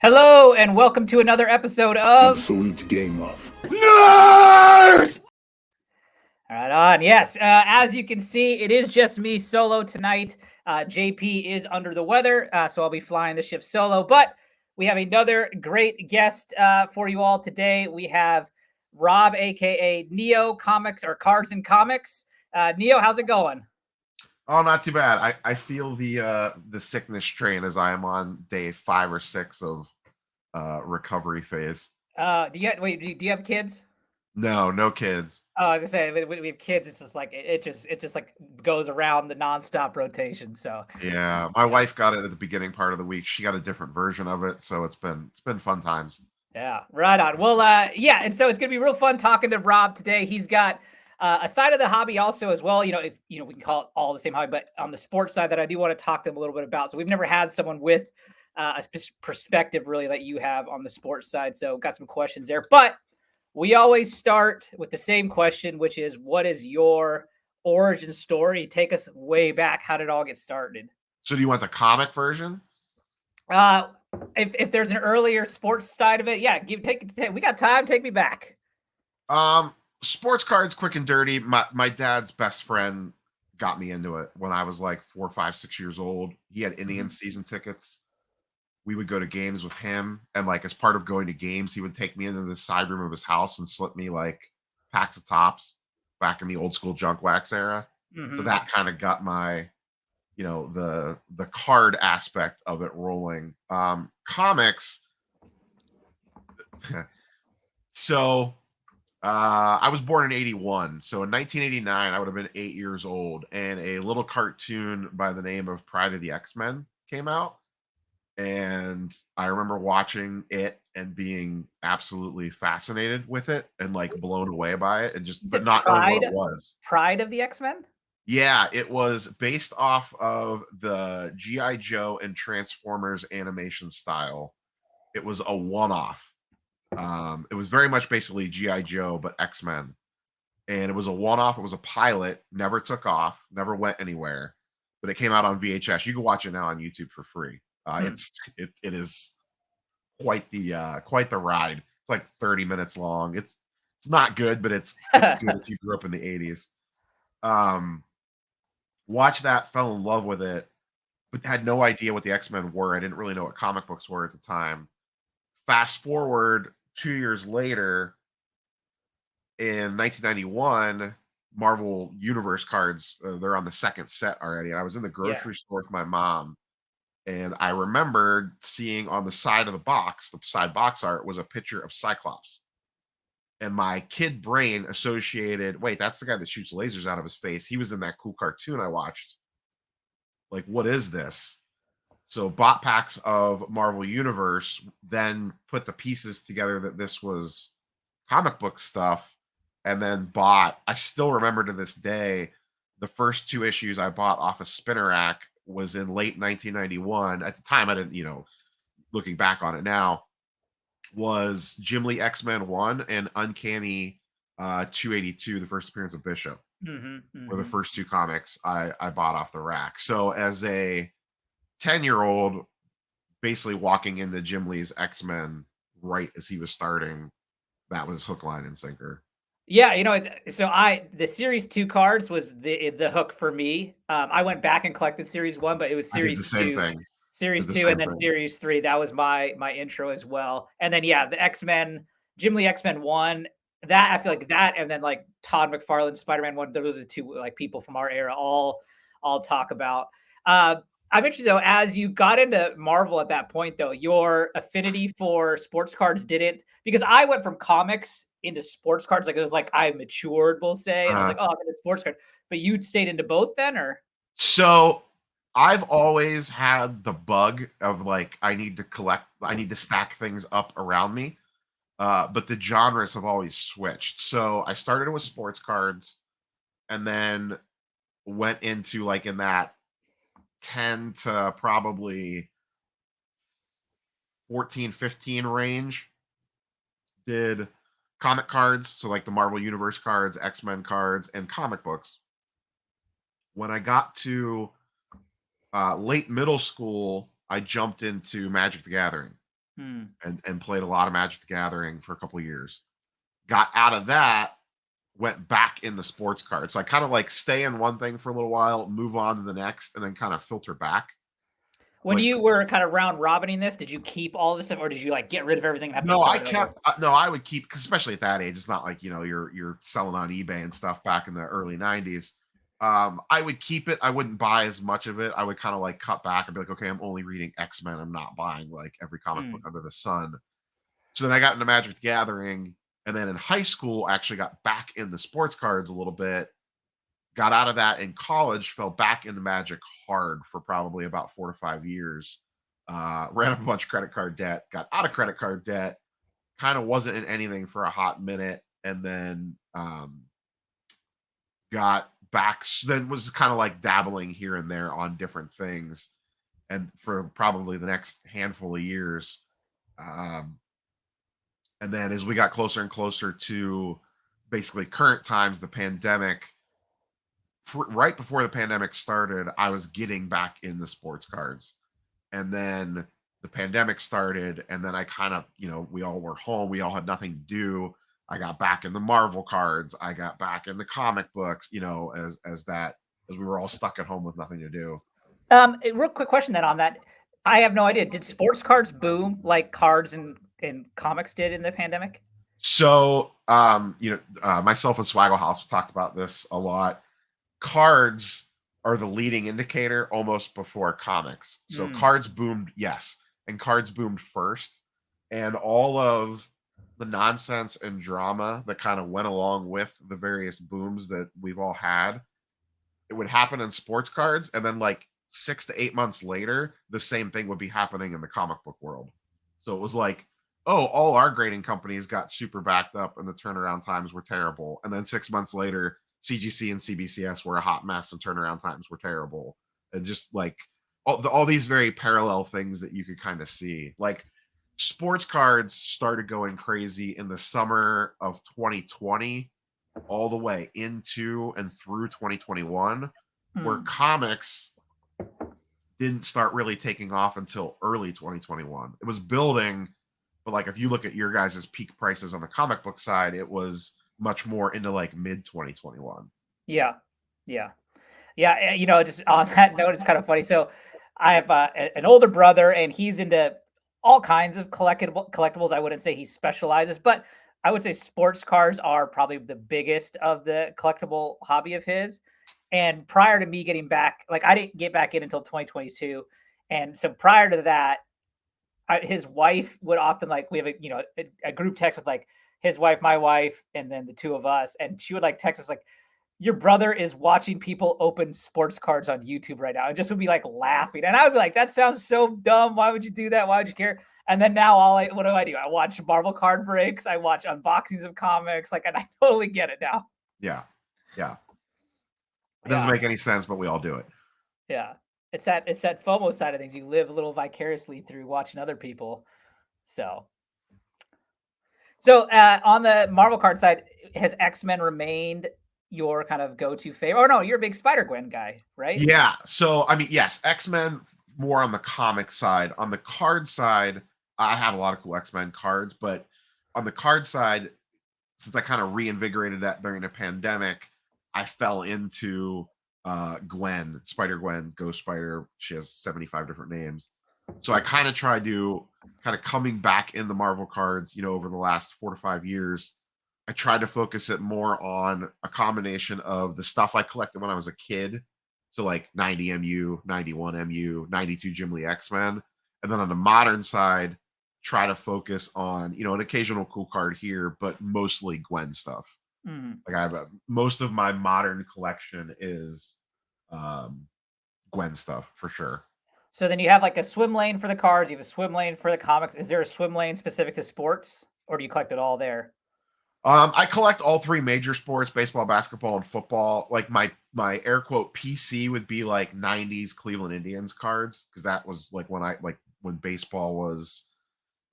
Hello and welcome to another episode of Absolute Game Off. Nerd! Right on. Yes, as you can see, it is just me solo tonight. JP is under the weather, so I'll be flying the ship solo. But we have another great guest for you all today. We have Rob, aka Neo Comics or Cards and Comics. Neo, how's it going? Oh, not too bad. I feel the sickness strain as I am on day 5 or 6 of recovery phase. Do you have kids? No kids. Oh, I was gonna say when we have kids, it's just like it just like goes around the nonstop rotation. So yeah, my wife got it at the beginning part of the week. She got a different version of it, so it's been fun times. Yeah, right on. Well, yeah, and so it's gonna be real fun talking to Rob today. He's got a side of the hobby also as well. If we can call it all the same hobby, but on the sports side that I do want to talk to him a little bit about. So we've never had someone with a perspective really that you have on the sports side. So got some questions there, but we always start with the same question, which is, what is your origin story? Take us way back. How did it all get started? So do you want the comic version? If there's an earlier sports side of it, yeah, we got time. Take me back. Sports cards, quick and dirty. My dad's best friend got me into it when I was like 4, 5, 6 years old. He had Indian season tickets. We would go to games with him, and like as part of going to games, he would take me into the side room of his house and slip me like packs of tops back in the old school junk wax era. So that kind of got my, the card aspect of it rolling. Comics. So I was born in 81. So in 1989, I would have been 8 years old, and a little cartoon by the name of Pride of the X-Men came out. And I remember watching it and being absolutely fascinated with it and like blown away by it, and but not knowing what it was. Pride of the X-Men? Yeah, it was based off of the G.I. Joe and Transformers animation style. It was a one-off. It was very much basically G.I. Joe, but X-Men. And it was a one-off. It was a pilot, never took off, never went anywhere. But it came out on VHS. You can watch it now on YouTube for free. It is quite the ride. It's like 30 minutes long. It's not good, but it's good if you grew up in the 80s. Watched that, fell in love with it, but had no idea what the X-Men were. I didn't really know what comic books were at the time. Fast forward 2 years later, in 1991, Marvel Universe cards, they're on the second set already. And I was in the grocery store with my mom, and I remembered seeing on the side of the box, the side box art was a picture of Cyclops. And my kid brain associated, wait, that's the guy that shoots lasers out of his face. He was in that cool cartoon I watched. Like, what is this? So bought packs of Marvel Universe, then put the pieces together that this was comic book stuff, and then bought, I still remember to this day, the first 2 issues I bought off a spinner rack was in late 1991. At the time, I didn't, looking back on it now, was Jim Lee X-Men 1 and Uncanny 282, the first appearance of Bishop, were the first 2 comics I bought off the rack. So as a 10-year-old, basically walking into Jim Lee's X-Men right as he was starting, that was hook, line, and sinker. Yeah, the series 2 cards was the hook for me. I went back and collected series 1, but it was series 2. Same thing. Series 2 and then series 3. That was my intro as well. And then the X-Men, Jim Lee X-Men 1, that I feel like that, and then like Todd McFarlane's Spider-Man 1, those are the 2 like people from our era all talk about. I'm interested though, as you got into Marvel at that point though, your affinity for sports cards didn't, because I went from comics into sports cards. Like it was like I matured, we'll say. And I was like, oh, I'm into sports cards. But you stayed into both then, or? So I've always had the bug of like, I need to stack things up around me. But the genres have always switched. So I started with sports cards and then went into like in that 10 to probably 14, 15 range. Did comic cards, so like the Marvel Universe cards, X-Men cards, and comic books. When I got to late middle school, I jumped into Magic the Gathering Hmm. and played a lot of Magic the Gathering for a couple of years. Got out of that, went back in the sports cards. So I kind of like stay in one thing for a little while, move on to the next, and then kind of filter back. When Like, you were kind of round robining this, did you keep all this stuff, or did you like get rid of everything and have to no, I start over? kept no, I would keep, because especially at that age, it's not like you're selling on eBay and stuff back in the early '90s. I would keep it. I wouldn't buy as much of it. I would kind of like cut back and be like, okay, I'm only reading X-Men. I'm not buying like every comic book Hmm. under the sun. So then I got into Magic the Gathering, and then in high school, I actually got back in the sports cards a little bit. Got out of that in college, fell back in the Magic hard for probably about 4 to 5 years. Ran up a bunch of credit card debt, got out of credit card debt, kind of wasn't in anything for a hot minute, and then got back. Then was kind of like dabbling here and there on different things, and for probably the next handful of years. Um, and then as we got closer and closer to basically current times, the pandemic, right before the pandemic started, I was getting back in the sports cards. And then the pandemic started, and then I kind of, we all were home, we all had nothing to do. I got back in the Marvel cards, I got back in the comic books, as we were all stuck at home with nothing to do. Real quick question then on that. I have no idea. Did sports cards boom like cards and comics did in the pandemic? So, myself and Swaggle House talked about this a lot. Cards are the leading indicator almost before comics. So Hmm. cards boomed, yes, and cards boomed first, and all of the nonsense and drama that kind of went along with the various booms that we've all had, it would happen in sports cards, and then like 6 to 8 months later, the same thing would be happening in the comic book world. So it was like, oh, all our grading companies got super backed up and the turnaround times were terrible. And then 6 months later, CGC and CBCS were a hot mess and turnaround times were terrible. And just like all these very parallel things that you could kind of see. Like sports cards started going crazy in the summer of 2020 all the way into and through 2021, where Hmm. comics didn't start really taking off until early 2021. It was building, but like if you look at your guys' peak prices on the comic book side, it was much more into like mid 2021. Yeah. Yeah. Yeah, just on that note, it's kind of funny. So, I have an older brother, and he's into all kinds of collectibles. I wouldn't say he specializes, but I would say sports cars are probably the biggest of the collectible hobby of his. And prior to me getting back, like I didn't get back in until 2022, and so prior to that, his wife would often like we have a group text with like his wife, my wife, and then the two of us, and she would like text us like your brother is watching people open sports cards on YouTube right now. And just would be like laughing. And I would be like, that sounds so dumb. Why would you do that? Why would you care? And then now what do? I watch Marvel card breaks. I watch unboxings of comics. Like, and I totally get it now. Yeah. Yeah. It doesn't Yeah. make any sense, but we all do it. Yeah. It's that FOMO side of things. You live a little vicariously through watching other people. So on the Marvel card side, has X-Men remained your kind of go-to favorite? Oh no, you're a big Spider-Gwen guy, right? Yeah. So, I mean, yes, X-Men more on the comic side. On the card side, I have a lot of cool X-Men cards, but on the card side, since I kind of reinvigorated that during the pandemic, I fell into Gwen, Spider Gwen, Ghost Spider. She has 75 different names. So I kind of tried to kind of coming back in the Marvel cards, over the last 4 to 5 years. I tried to focus it more on a combination of the stuff I collected when I was a kid. So like 90 MU, 91 MU, 92 Jim Lee X-Men. And then on the modern side, try to focus on, an occasional cool card here, but mostly Gwen stuff. Mhm. Like most of my modern collection is um Gwen stuff for sure. So then you have like a swim lane for the cards, you have a swim lane for the comics. Is there a swim lane specific to sports, or do you collect it all there? I collect all three major sports: baseball, basketball, and football. Like my air quote PC would be like 90s Cleveland Indians cards, because that was like when baseball was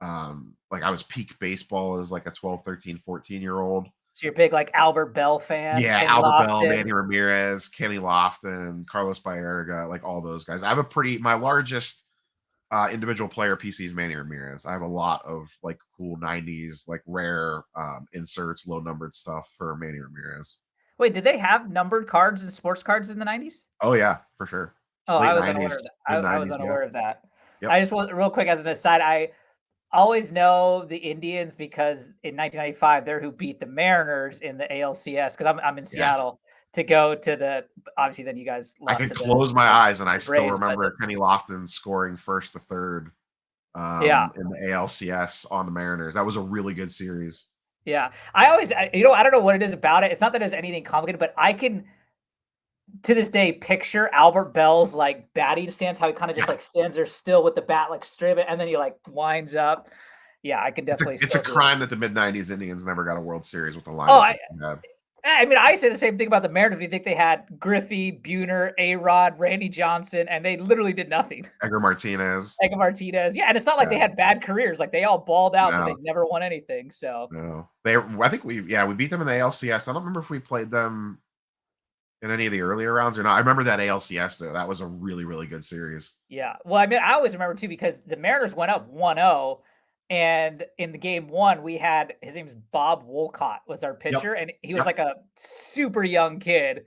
Like I was peak baseball as like a 12, 13, 14-year old. So you're a big like Albert Bell fan, Yeah, Kenny Albert Bell, Lofton. Manny Ramirez, Kenny Lofton, Carlos Baerga, like all those guys. I have a pretty my largest individual player PC is Manny Ramirez. I have a lot of like cool 90s, like rare inserts, low numbered stuff for Manny Ramirez. Wait, did they have numbered cards and sports cards in the 90s? Oh yeah, for sure. Oh, I Late was unaware of 90s, that. mid I was 90s, yeah. unaware of that. Yep. I just want real quick as an aside, I always know the Indians because in 1995 they're who beat the Mariners in the ALCS because I'm in Yes. Seattle to go to the obviously then you guys I lost could to the close my the, eyes and I the still Braves, but remember Kenny Lofton scoring first to third yeah, in the ALCS on the Mariners. That was a really good series. yeah. I always I don't know what it is about it. It's not that there's anything complicated, but I can to this day picture Albert Bell's like batting stance, how he kind of just Yeah. like stands there still with the bat like straight, and then he like winds up. Yeah, I can It's a definitely it's a still see it. crime that the mid 90s Indians never got a World Series with the Oh, lineup that they had. I mean, I say the same thing about the Mariners. You think they had Griffey, Buhner, A-Rod, Randy Johnson, and they literally did nothing. Edgar Martinez. Ega Martinez, yeah, and it's not like they Yeah. had bad careers. Like they all balled out, but they No, never won anything. So no. I think we beat them in the ALCS. I don't remember if we played them in any of the earlier rounds or not. I remember that ALCS though. That was a really, really good series. yeah, well, I mean, I always remember too because the Mariners went up 1-0, and in the game one, we had his name's Bob Wolcott was our Yep. pitcher, and he was Yep. like a super young kid.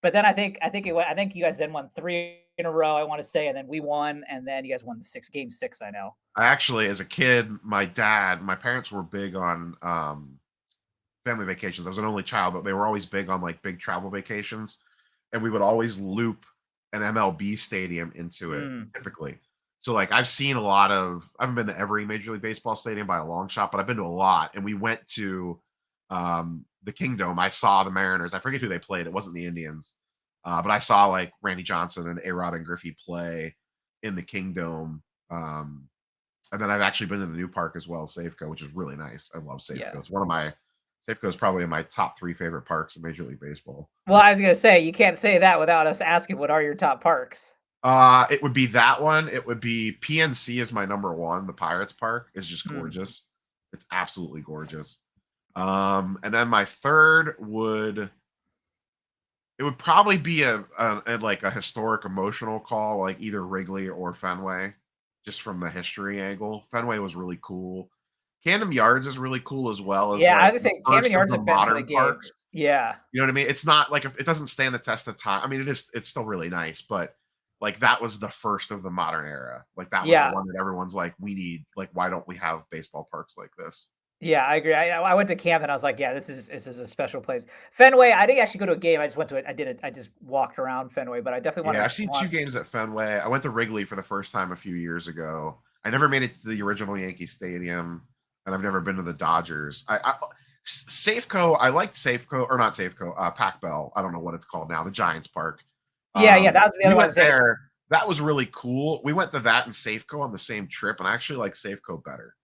But then I think you guys then won three in a row. I want to say, and then we won, and then you guys won game six. I know. I actually, as a kid, my parents were big on family vacations. I was an only child, but they were always big on like big travel vacations. And we would always loop an MLB stadium into it Mm. typically. So like I've seen a lot of I haven't been to every Major League Baseball stadium by a long shot, but I've been to a lot. And we went to the Kingdom. I saw the Mariners. I forget who they played. It wasn't the Indians. But I saw like Randy Johnson and A-Rod and Griffey play in the Kingdom. And then I've actually been to the new park as well, Safeco, which is really nice. I love Safeco. Yeah. It's one of my Safeco is probably in my top 3 favorite parks in Major League Baseball. Well, I was gonna say you can't say that without us asking what are your top parks. It would be that one. It would be PNC is my number one. The Pirates Park is just Mm. gorgeous. It's absolutely gorgeous. And then my third would probably be a like a historic emotional call, like either Wrigley or Fenway, just from the history angle. Fenway was really cool. Camden Yards is really cool as well as Yeah, I like was the gonna say Camden first of Yards the have been for the modern games. parks. Yeah. You know what I mean? It's not like if it doesn't stand the test of time. I mean, it's still really nice, but like that was the first of the modern era. Like that was the Yeah. one that everyone's like, we need, like, why don't we have baseball parks like this? Yeah, I agree. I went to camp and I was like, yeah, this is a special place. Fenway, I didn't actually go to a game. I just went to it. I just walked around Fenway, but I definitely Yeah, wanted I've seen two want. games at Fenway. I went to Wrigley for the first time a few years ago. I never made it to the original Yankee Stadium, and I've never been to the Dodgers. Safeco, I liked Safeco, or not Safeco, Pac Bell. I don't know what it's called now, the Giants Park. Yeah, that was the We other one I went was saying. there. That was really cool. We went to that and Safeco on the same trip, and I actually like Safeco better,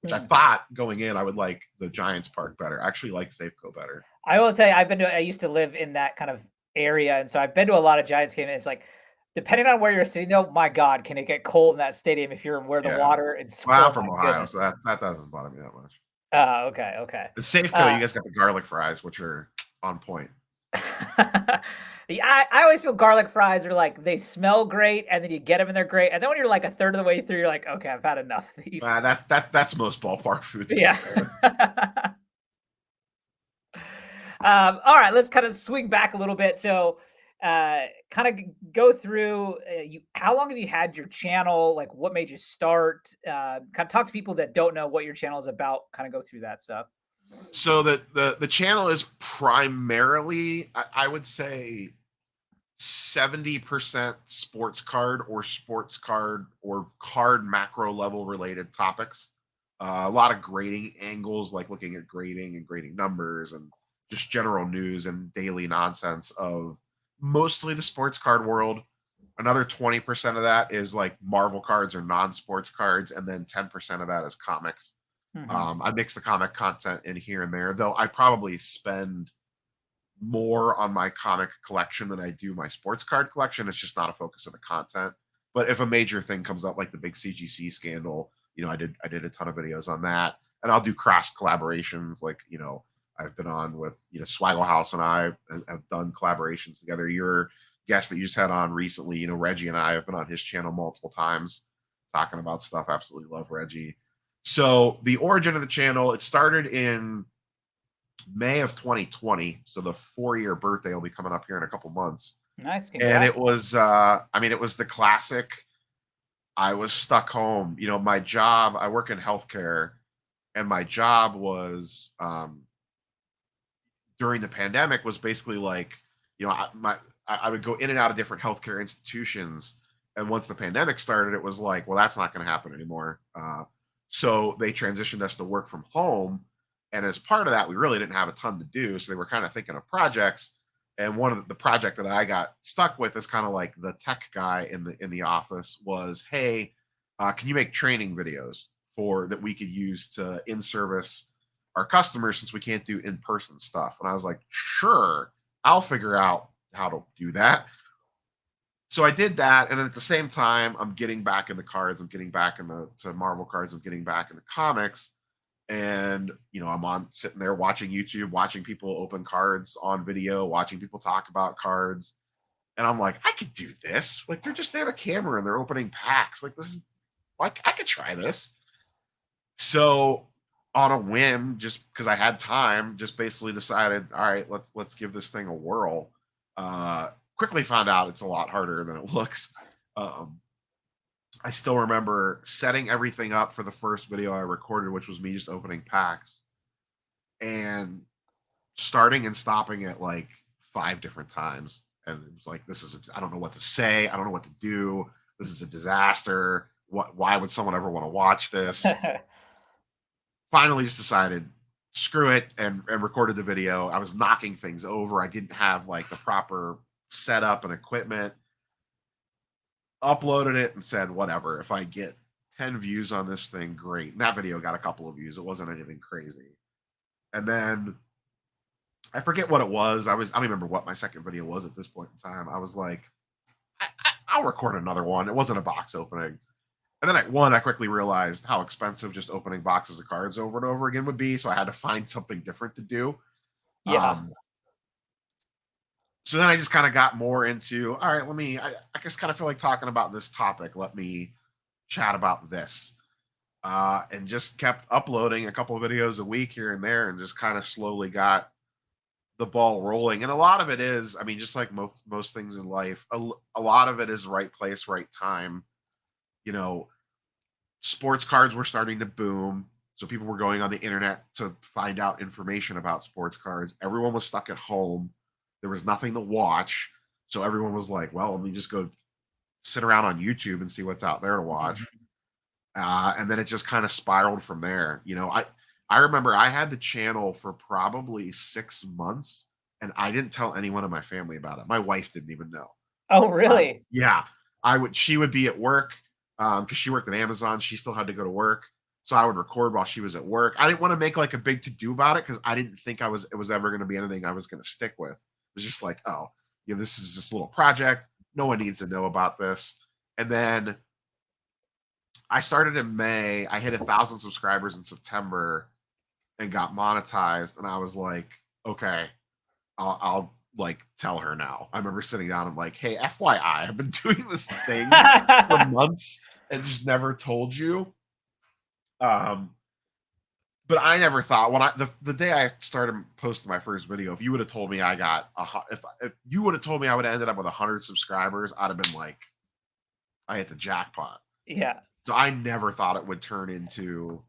which I thought going in I would like the Giants Park better. I actually like Safeco better. I will tell you, I used to live in that kind of area, and so I've been to a lot of Giants games. It's like, depending on where you're sitting, though, my God, can it get cold in that stadium if you're where the Yeah. water and Well, oh I'm from my Ohio, so goodness. that doesn't bother me that much. Okay, okay. The Safeco, you guys got the garlic fries, which are on point. Yeah, I always feel garlic fries are like they smell great, and then you get them and they're great, and then when you're like a third of the way through, you're like, okay, I've had enough of these. That's most ballpark food. Yeah. All right, let's kind of swing back a little bit. So, kind of go through you. How long have you had your channel? Like, what made you start? Kind of talk to people that don't know what your channel is about. Kind of go through that stuff. So the channel is primarily, I would say, 70% sports card or card macro level related topics. A lot of grading angles, like looking at grading and grading numbers and just general news and daily nonsense of mostly the sports card world. Another 20% of that is like Marvel cards or non-sports cards, and then 10% of that is comics. I mix the comic content in here and there, though I probably spend more on my comic collection than I do my sports card collection. It's just not a focus of the content. But if a major thing comes up, like the big CGC scandal, I did a ton of videos on that, and I'll do cross collaborations. Like, I've been on with, Swaggle House and I have done collaborations together. Your guest that you just had on recently, Reggie and I have been on his channel multiple times talking about stuff. Absolutely love Reggie. So the origin of the channel, it started in May of 2020. So the 4-year birthday will be coming up here in a couple months. Nice, And congrats. it was, it was the classic. I was stuck home. My job, I work in healthcare, and my job was, during the pandemic, was basically like, I would go in and out of different healthcare institutions, and once the pandemic started, it was like, well, that's not going to happen anymore. So they transitioned us to work from home, and as part of that, we really didn't have a ton to do. So they were kind of thinking of projects, and one of the project that I got stuck with as kind of like the tech guy in the office was, hey, can you make training videos for that we could use to in service our customers since we can't do in-person stuff? And I was like, sure, I'll figure out how to do that. So I did that, and then at the same time, I'm getting back into cards. I'm getting back into to Marvel cards. I'm getting back into comics, and I'm on sitting there watching YouTube, watching people open cards on video, watching people talk about cards, and I'm like, I could do this. Like, they have a camera and they're opening packs. Like, this is like, I could try this. So on a whim, just because I had time, just basically decided, all right, let's give this thing a whirl. Quickly found out it's a lot harder than it looks. Um, I still remember setting everything up for the first video I recorded, which was me just opening packs and starting and stopping it like 5 different times. And it was like, I don't know what to say. I don't know what to do. This is a disaster. Why would someone ever want to watch this? Finally just decided, screw it, and recorded the video. I was knocking things over. I didn't have like the proper setup and equipment. Uploaded it and said, whatever. If I get 10 views on this thing, great. And that video got a couple of views. It wasn't anything crazy. And then I forget what it was. I don't remember what my second video was at this point in time. I was like, I'll record another one. It wasn't a box opening. And then I quickly realized how expensive just opening boxes of cards over and over again would be. So I had to find something different to do. Yeah. So then I just kind of got more into, all right, I just kind of feel like talking about this topic. Let me chat about this. And just kept uploading a couple of videos a week here and there, and just kind of slowly got the ball rolling. And a lot of it is, just like most things in life, a lot of it is right place, right time. You know, Sports cards were starting to boom. So people were going on the internet to find out information about sports cards. Everyone was stuck at home. There was nothing to watch. So everyone was like, well, let me just go sit around on YouTube and see what's out there to watch. Mhm. And then it just kind of spiraled from there. I remember I had the channel for probably 6 months, and I didn't tell anyone in my family about it. My wife didn't even know. Oh, really? Yeah, she would be at work, because she worked at Amazon. She still had to go to work. So I would record while she was at work. I didn't want to make like a big to do about it because I didn't think it was ever going to be anything I was going to stick with. It was just like, oh, this is this little project. No one needs to know about this. And then I started in May. I hit 1,000 subscribers in September and got monetized. And I was like, okay, I'll like tell her now. I remember sitting down. I'm like, hey, FYI, I've been doing this thing for months and just never told you. Um, but I never thought when the day I started posting my first video, if you would have told me I got if you would have told me I would have ended up with 100 subscribers, I'd have been like, I hit the jackpot. Yeah. So I never thought it would turn into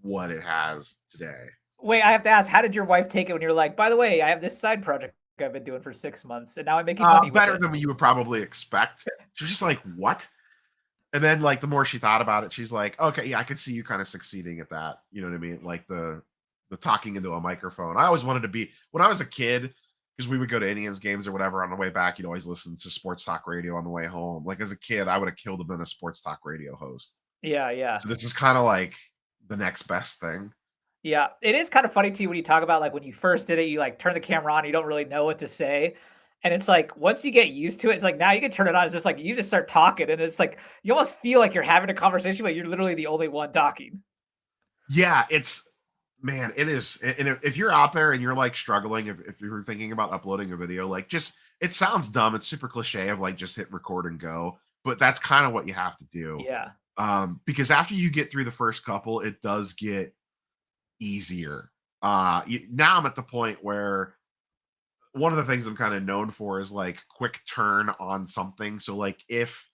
what it has today. Wait, I have to ask, how did your wife take it when you're like, by the way, I have this side project I've been doing for 6 months and now I'm making money with Better it? than you would probably expect. She was just like, what? And then like the more she thought about it, she's like, okay, yeah, I could see you kind of succeeding at that. You know what I mean? Like the talking into a microphone. I always wanted to be when I was a kid, because we would go to Indians games or whatever on the way back. You'd always listen to sports talk radio on the way home. Like as a kid, I would have killed to been a sports talk radio host. Yeah, yeah. So this is kind of like the next best thing. Yeah, it is kind of funny too when you talk about like when you first did it, you like turn the camera on, you don't really know what to say. And it's like once you get used to it, it's like now you can turn it on. It's just like you just start talking, and it's like you almost feel like you're having a conversation, but you're literally the only one talking. Yeah, it's man, it is. And if you're out there and you're like struggling, if you're thinking about uploading a video, like just it sounds dumb. It's super cliche of like just hit record and go, but that's kind of what you have to do. Yeah. Because after you get through the first couple, it does get easier. Now I'm at the point where one of the things I'm kind of known for is like quick turn on something. So like if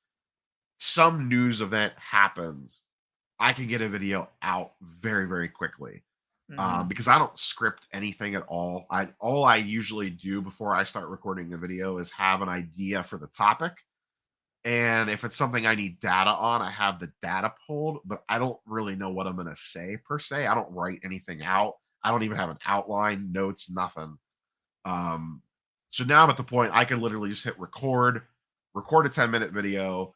some news event happens, I can get a video out very, very quickly. Mhm. Because I don't script anything at all. All I usually do before I start recording a video is have an idea for the topic. And if it's something I need data on, I have the data pulled, but I don't really know what I'm going to say per se. I don't write anything out. I don't even have an outline, notes, nothing. Um, so now I'm at the point I can literally just hit record, record a 10-minute video,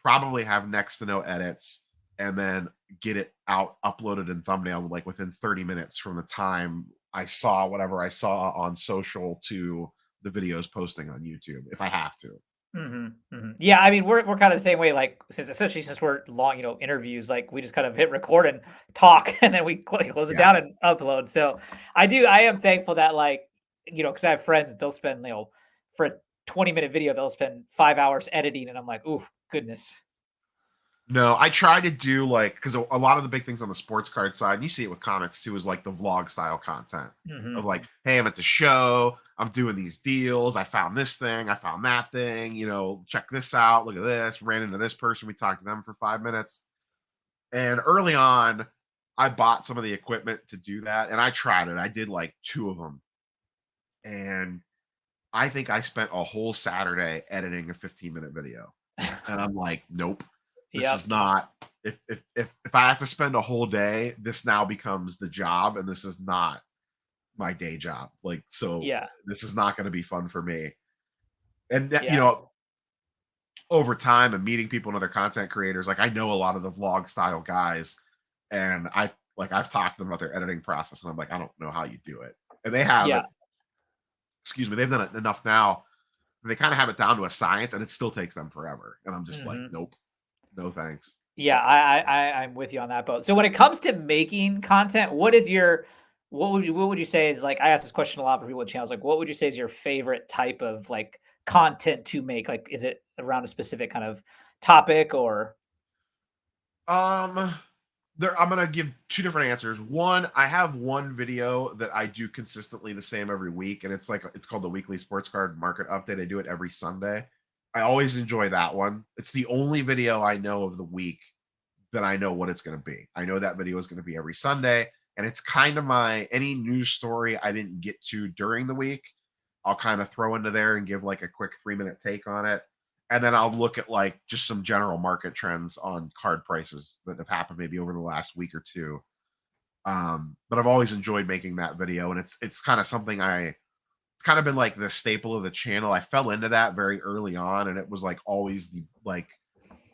probably have next to no edits, and then get it out, uploaded in thumbnail like within 30 minutes from the time I saw whatever I saw on social to the videos posting on YouTube if I have to. Mhm, mhm. Yeah, I mean, we're kinda the same way, like, since especially since we're long, interviews, like, we just kind of hit record and talk, and then we close it Yeah. down and upload, so I am thankful that, like, because I have friends that they'll spend, for a 20-minute video, they'll spend 5 hours editing, and I'm like, "Ooh, goodness." No, I try to do like because a lot of the big things on the sports card side, and you see it with comics too, is like the vlog style content of Mhm. like, hey, I'm at the show, I'm doing these deals, I found this thing, I found that thing, check this out, look at this, ran into this person, we talked to them for 5 minutes. And early on, I bought some of the equipment to do that, and I tried it. I did like two of them, and I think I spent a whole Saturday editing a 15-minute video. And I'm like, nope, this is Yep. not. If I have to spend a whole day, this now becomes the job, and this is not my day job. Like, so Yeah. this is not going to be fun for me. And that, Yeah. over time and meeting people and other content creators, like I know a lot of the vlog style guys, and I've talked to them about their editing process, and I'm like, I don't know how you do it. And they have Yeah. it. Excuse me, they've done it enough now. They kind of have it down to a science, and it still takes them forever. And I'm just like, Mhm. nope, no thanks. Yeah, I'm with you on that boat. So when it comes to making content, what would you say is like I ask this question a lot for people with channels, like what would you say is your favorite type of like content to make? Like is it around a specific kind of topic or Um, I'm gonna give two different answers. One, I have one video that I do consistently the same every week, and it's called the weekly sports card market update. I do it every Sunday. I always enjoy that one. It's the only video I know of the week that I know what it's gonna be. I know that video is gonna be every Sunday, and it's kind of my any news story I didn't get to during the week, I'll kind of throw into there and give like a quick 3-minute take on it. And then I'll look at like just some general market trends on card prices that have happened maybe over the last week or two. But I've always enjoyed making that video, and it's kind of something it's kind of been like the staple of the channel. I fell into that very early on, and it was like always the like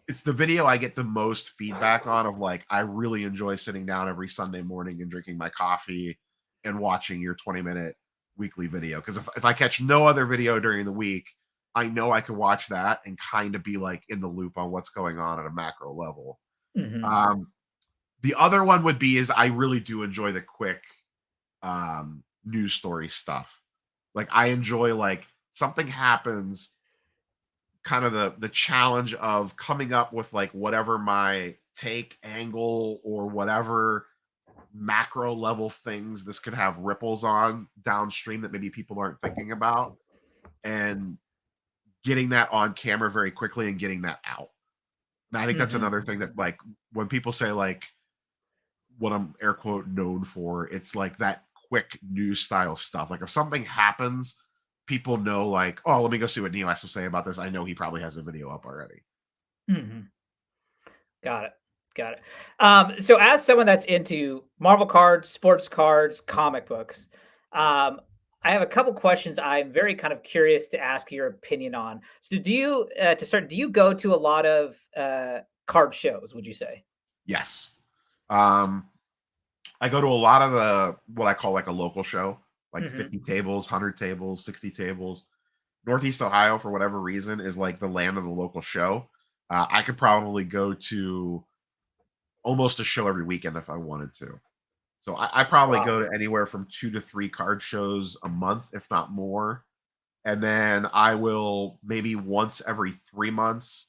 it's the video I get the most feedback on of like I really enjoy sitting down every Sunday morning and drinking my coffee and watching your 20-minute weekly video. Because if I catch no other video during the week, I know I can watch that and kind of be like in the loop on what's going on at a macro level. Mhm. Um, the other one would be is I really do enjoy the quick news story stuff. Like I enjoy like something happens, kind of the challenge of coming up with like whatever my take angle or whatever macro level things this could have ripples on downstream that maybe people aren't thinking about, and getting that on camera very quickly and getting that out. And I think that's Mhm. another thing that like when people say like what I'm air quote known for, it's like that quick news style stuff. Like if something happens, people know like, oh, let me go see what Neil has to say about this. I know he probably has a video up already. Mhm. Got it. Got it. So as someone that's into Marvel cards, sports cards, comic books, I have a couple questions I'm very kind of curious to ask your opinion on. So do you to start, do you go to a lot of card shows, would you say? Yes. Um, I go to a lot of the what I call like a local show, like Hmm. 50 tables, 100 tables, 60 tables. Northeast Ohio, for whatever reason, is like the land of the local show. I could probably go to almost a show every weekend if I wanted to. So I probably Wow. go to anywhere from 2 to 3 card shows a month, if not more. And then I will maybe once every 3 months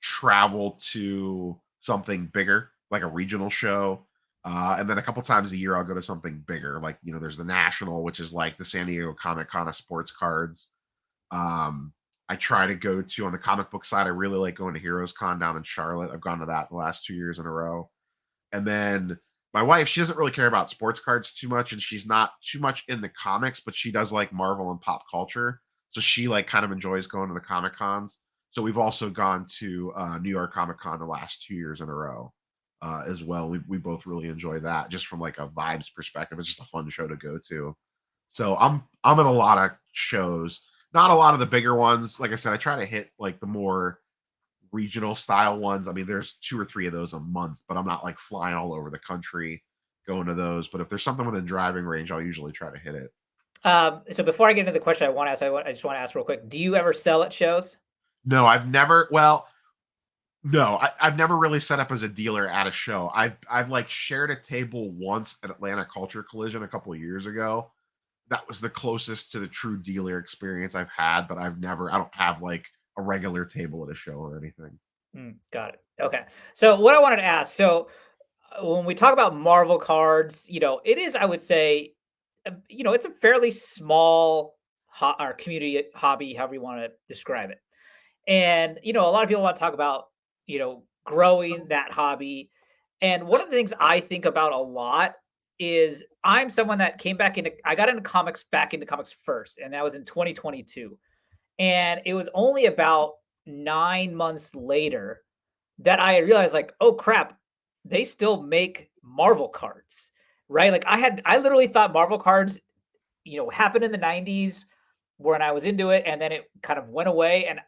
travel to something bigger, like a regional show. And then a couple times a year, I'll go to something bigger. Like, there's the National, which is like the San Diego Comic Con of sports cards. Um, I try to go to, on the comic book side, I really like going to Heroes Con down in Charlotte. I've gone to that the last 2 years in a row. And then my wife, she doesn't really care about sports cards too much, and she's not too much in the comics, but she does like Marvel and pop culture. So she like kind of enjoys going to the comic cons. So we've also gone to New York Comic Con the last 2 years in a row as well. We both really enjoy that, just from like a vibes perspective. It's just a fun show to go to. So I'm in a lot of shows, not a lot of the bigger ones. Like I said, I try to hit like the more regional style ones. I mean, there's 2 or 3 of those a month, but I'm not like flying all over the country going to those. But if there's something within driving range, I'll usually try to hit it. So before I get into the question I want to ask, I just want to ask real quick: do you ever sell at shows? No, I've never. Well, no, I've never really set up as a dealer at a show. I've like shared a table once at Atlanta Culture Collision a couple of years ago. That was the closest to the true dealer experience I've had, but I've never. I don't have like a regular table at a show or anything. Got it. Okay. So what I wanted to ask, so when we talk about Marvel cards, it is, I would say, it's a fairly small or community hobby, however you want to describe it. And, a lot of people want to talk about, growing that hobby. And one of the things I think about a lot is I'm someone that I got back into comics first, and that was in 2022. And it was only about 9 months later that I realized, like, oh crap, they still make Marvel cards, right? Like I literally thought Marvel cards, happened in the 90s when I was into it, and then it kind of went away. And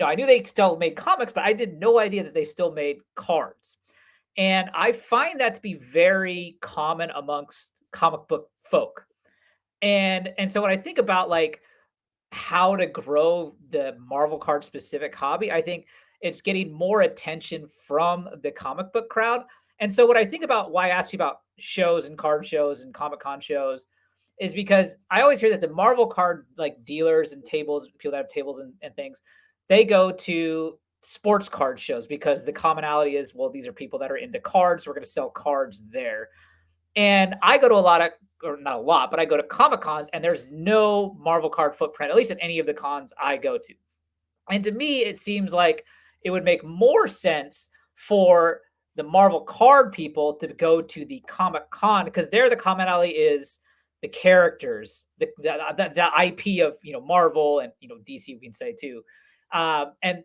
I knew they still made comics, but I did no idea that they still made cards. And I find that to be very common amongst comic book folk. And so when I think about like how to grow the Marvel card specific hobby, I think it's getting more attention from the comic book crowd. And so, what I think about why I asked you about shows and card shows and Comic Con shows is because I always hear that the Marvel card like dealers and tables, people that have tables and things, they go to sports card shows because the commonality is, well, these are people that are into cards. So we're going to sell cards there. And I go to a lot of, or not a lot, but I go to Comic Cons and there's no Marvel card footprint, at least at any of the cons I go to. And to me, it seems like it would make more sense for the Marvel card people to go to the Comic Con because there the commonality is the characters, the IP of Marvel and DC, we can say too, and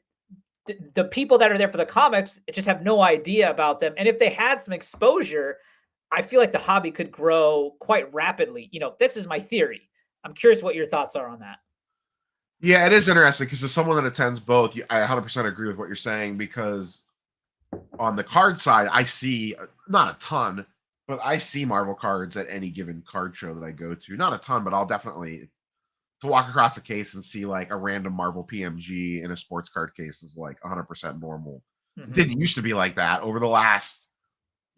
the people that are there for the comics just have no idea about them. And if they had some exposure, I feel like the hobby could grow quite rapidly. This is my theory. I'm curious what your thoughts are on that. Yeah, it is interesting because as someone that attends both, I 100% agree with what you're saying because on the card side, I see not a ton, but I see Marvel cards at any given card show that I go to. Not a ton, but I'll definitely to walk across the case and see like a random Marvel PMG in a sports card case is like 100% normal. It Mhm. didn't used to be like that. Over the last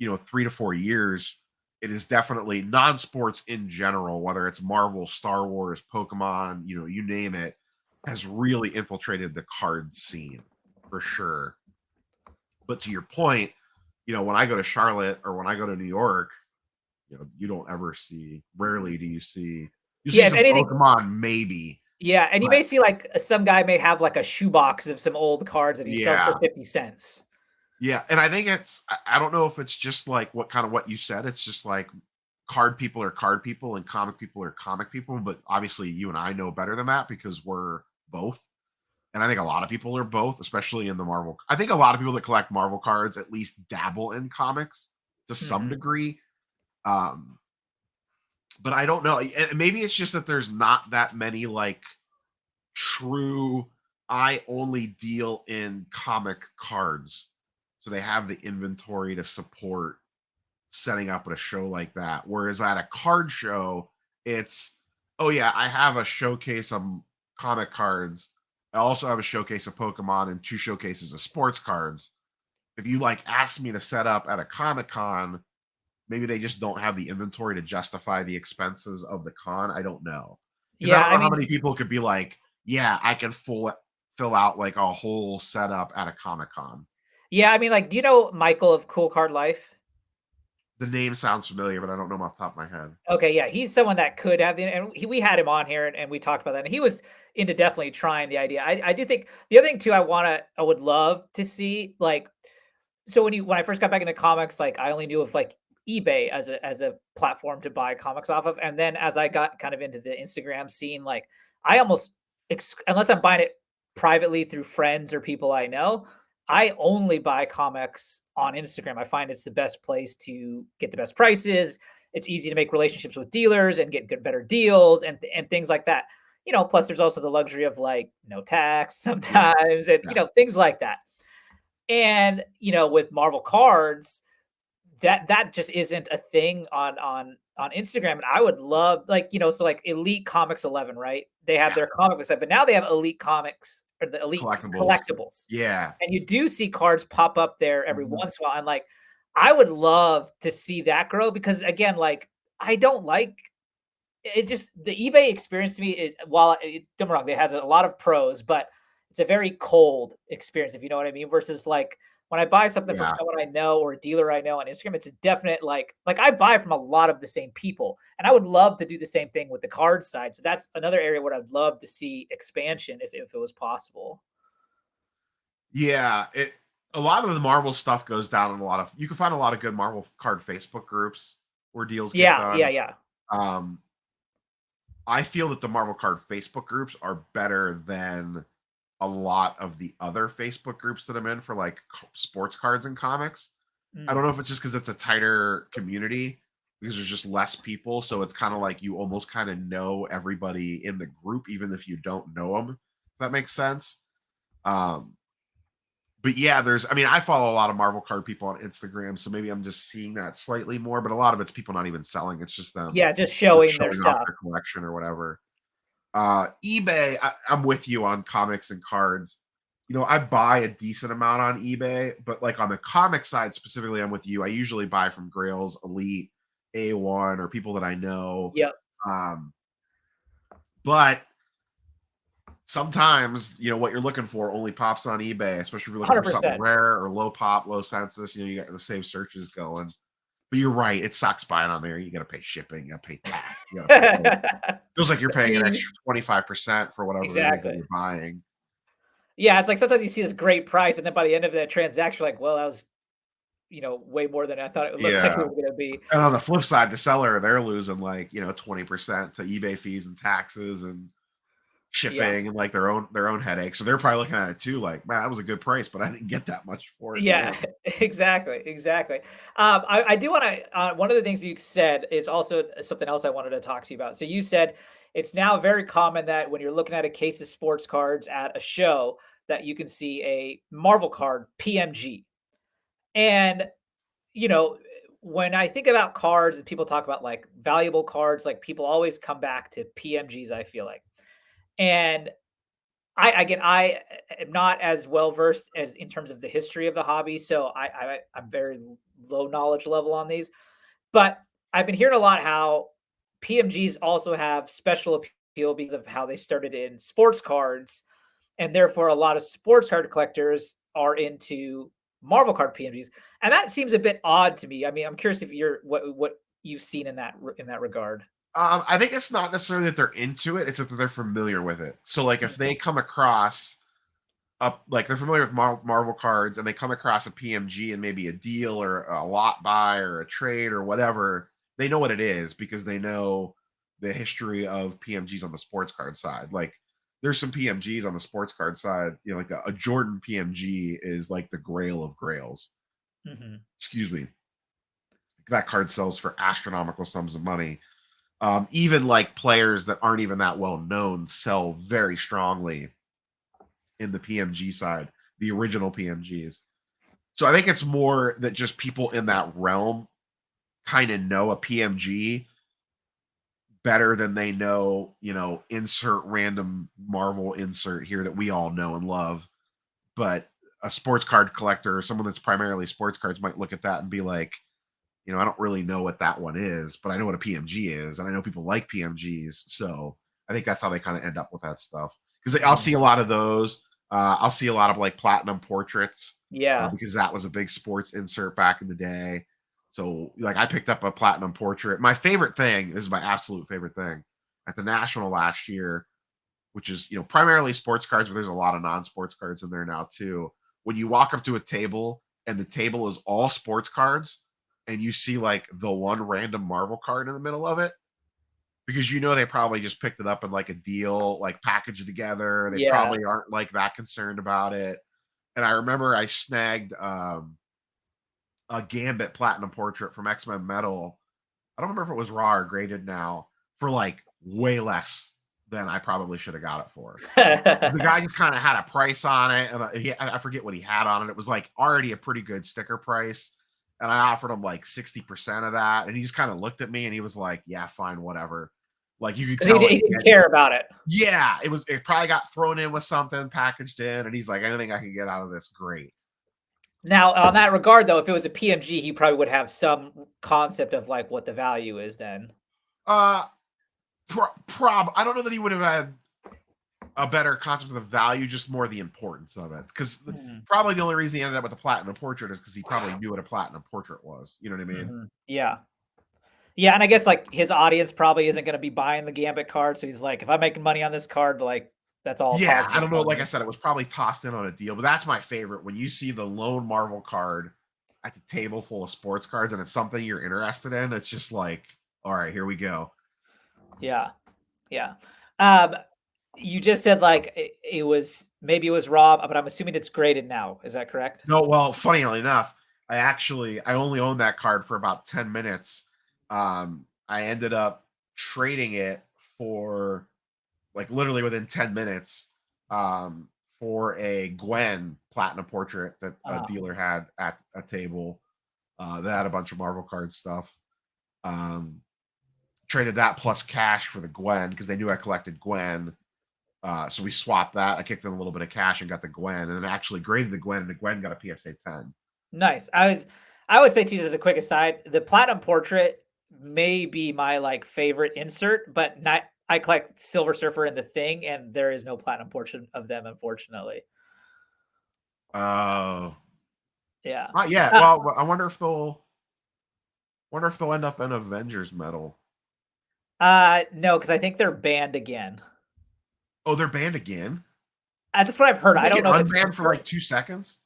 3 to 4 years, it is definitely non-sports in general, whether it's Marvel, Star Wars, Pokemon, you name it, has really infiltrated the card scene for sure. But to your point, when I go to Charlotte or when I go to New York, you don't ever see, rarely do you see Yeah, if some anything, Pokemon, maybe, yeah, and you but may see like some guy may have like a shoebox of some old cards that he sells for yeah. 50 cents. Yeah, and I think I don't know if it's just like what you said. It's just like card people are card people and comic people are comic people, but obviously you and I know better than that because we're both. And I think a lot of people are both, especially in the Marvel. I think a lot of people that collect Marvel cards at least dabble in comics to some Mhm. degree. Um, but I don't know. Maybe it's just that there's not that many like true I only deal in comic cards. So they have the inventory to support setting up at a show like that. Whereas at a card show, it's oh yeah, I have a showcase of comic cards. I also have a showcase of Pokemon and 2 showcases of sports cards. If you, like, ask me to set up at a Comic-Con, maybe they just don't have the inventory to justify the expenses of the con, I don't know. Because I Yeah, don't I know how mean, many people could be like, "Yeah, I can fill out, like, a whole setup at a Comic-Con." yeah, I mean, like, do you know Michael of Cool Card Life? The name sounds familiar, but I don't know 'em off the top of my head. Okay, yeah, he's someone that could have the, and we had him on here, and we talked about that, and he was into definitely trying the idea. I do think the other thing too I would love to see, like, so when I first got back into comics, like, I only knew of, like, eBay as a platform to buy comics off of, and then as I got kind of into the Instagram scene, like, I almost unless I'm buying it privately through friends or people I know, I only buy comics on Instagram. I find it's the best place to get the best prices. It's easy to make relationships with dealers and get better deals and things like that. Plus there's also the luxury of, like, no tax Yeah, sometimes, and yeah, things like that. And, with Marvel cards, that just isn't a thing on Instagram. And I would love, like, so like Elite Comics 11, right? They have yeah. their comic book site, but now they have Elite Comics or the Elite Collectibles. Collectibles. Yeah. And you do see cards pop up there every Mhm. once in a while. And, like, I would love to see that grow because, again, like, I don't like it. Just the eBay experience to me is, while don't get me wrong, it has a lot of pros, but it's a very cold experience, if you know what I mean. Versus, like, when I buy something from Yeah. someone I know or a dealer I know on Instagram, it's a definite, like I buy from a lot of the same people, and I would love to do the same thing with the card side. So that's another area where I'd love to see expansion if it was possible. Yeah, a lot of the Marvel stuff goes down in a lot of you can find a lot of good Marvel card Facebook groups where deals get Yeah, yeah, done. yeah. Um, I feel that the Marvel card Facebook groups are better than a lot of the other Facebook groups that I'm in for, like, sports cards and comics. I don't Mm. know if it's just because it's a tighter community because there's just less people, so it's kind of like you almost kind of know everybody in the group, even if you don't know them. If that makes sense. Um, but yeah, I mean, I follow a lot of Marvel card people on Instagram, so maybe I'm just seeing that slightly more, but a lot of it's people not even selling. It's just them Yeah, just showing their showing off stuff. their collection or whatever. eBay, I'm with you on comics and cards. I buy a decent amount on eBay, but, like, on the comic side specifically, I'm with you. I usually buy from Grails, Elite, A1, or people that I know. Yep, Um, but sometimes, what you're looking for only pops on eBay, especially if you're looking for something 100%. rare or low pop, low census. You got the same searches going. But you're right, it sucks buying on there. You got to pay shipping, you got to pay tax, you got to pay. Feels like you're paying an Fee. extra 25% for whatever it is that Exactly. you're buying. Yeah, it's like sometimes you see this great price, and then by the end of the transaction, you're like, well, that was, way more than I thought it looked like it Yeah. was gonna be. And on the flip side, the seller, they're losing, like, 20% to eBay fees and taxes and Yeah. shipping and, like, their own headaches. So they're probably looking at it too, like, man, that was a good price, but I didn't get that much for it in the Yeah, end. exactly, exactly. I do wanna, one of the things you said is also something else I wanted to talk to you about. So you said it's now very common that when you're looking at a case of sports cards at a show, that you can see a Marvel card PMG. And, you know, when I think about cards and people talk about, like, valuable cards, like, people always come back to PMGs, I feel like. And I am not as well versed as in terms of the history of the hobby, so I'm very low knowledge level on these. But I've been hearing a lot how PMGs also have special appeal because of how they started in sports cards, and therefore a lot of sports card collectors are into Marvel card PMGs, and that seems a bit odd to me. I mean, I'm curious if you're what you've seen in that regard. I think it's not necessarily that they're into it, it's that they're familiar with it. So, like, if Mhm, they come across like, they're familiar with Marvel cards and they come across a PMG and maybe a deal or a lot buy or a trade or whatever, they know what it is because they know the history of PMGs on the sports card side. Like, there's some PMGs on the sports card side, like a Jordan PMG is like the grail of grails. mhm, Excuse me. That card sells for astronomical sums of money. Even, like, players that aren't even that well known sell very strongly in the PMG side, the original PMGs. So I think it's more that just people in that realm kind of know a PMG better than they know, insert random Marvel insert here that we all know and love. But a sports card collector or someone that's primarily sports cards might look at that and be like, I don't really know what that one is, but I know what a PMG is, and I know people like PMGs. So I think that's how they kind of end up with that stuff. Because I'll Mhm. see a lot of those. I'll see a lot of like platinum portraits Yeah. because that was a big sports insert back in the day. So like I picked up a platinum portrait. My favorite thing, this is my absolute favorite thing, at the National last year, which is primarily sports cards, but there's a lot of non-sports cards in there now too. When you walk up to a table and the table is all sports cards, and you see like the one random Marvel card in the middle of it, because they probably just picked it up in like a deal, like packaged together. They Yeah. probably aren't like that concerned about it. And I remember I snagged a Gambit Platinum portrait from X-Men Metal. I don't remember if it was raw or graded now, for like way less than I probably should have got it for. The guy just kind of had a price on it, and I forget what he had on it. It was like already a pretty good sticker price, and I offered him like 60% of that, and he just kind of looked at me and he was like, "Yeah, fine, whatever." Like you could 'Cause he tell, di he didn't care about it. yeah, it probably got thrown in with something packaged in, and he's like, "Anything I can get out of this, great." Now, on that regard, though, if it was a PMG, he probably would have some concept of, like, what the value is then. Uh, I don't know that he would have had a better concept of the value, just more the importance of it. Because Mhm. probably the only reason he ended up with a platinum portrait is because he probably knew what a platinum portrait was. You know what I mean? Mhm. Yeah. Yeah, and I guess, like, his audience probably isn't gonna be buying the Gambit card, so he's like, "If I'm making money on this card, like, that's all Yeah, I positive don't know. for Like I me." said, it was probably tossed in on a deal, but that's my favorite when you see the lone Marvel card at the table full of sports cards and it's something you're interested in. It's just like, all right, here we go. Yeah. Yeah. Um, you just said, like, it was maybe it was raw, but I'm assuming it's graded now. Is that correct? No, well, funny enough, I only owned that card for about 10 minutes. I ended up trading it for like literally within 10 minutes um for a Gwen platinum portrait that a Uh, dealer had at a table that had a bunch of Marvel card stuff. Um Traded that plus cash for the Gwen because they knew I collected Gwen. So we swapped that. I kicked in a little bit of cash and got the Gwen, and then actually graded the Gwen, and the Gwen got a PSA 10. nice. I would say too, as a quick aside, the platinum portrait may be my like favorite insert, but not I collect Silver Surfer and the Thing, and there is no platinum portrait of them, unfortunately. Oh, Yeah. not yet. Uh, Well, I wonder if they'll end up in Avengers metal. no, because I think they're banned again. Oh, they're banned again. That's what I've heard. Did I they don't get know if it's unbanned for confirmed. like 2 seconds?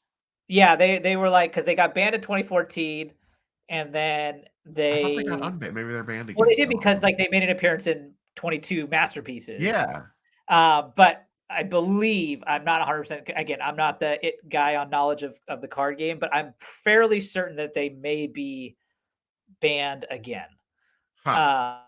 Yeah, they were like because they got banned in 2014, and then I thought they got they unbanned. Maybe they're banned well, they again. did I don't because, know. like, they made an appearance in 22 Masterpieces. Yeah. But I believe I'm not 100% again, I'm not the it guy on knowledge of the card game, but I'm fairly certain that they may be banned again. Huh.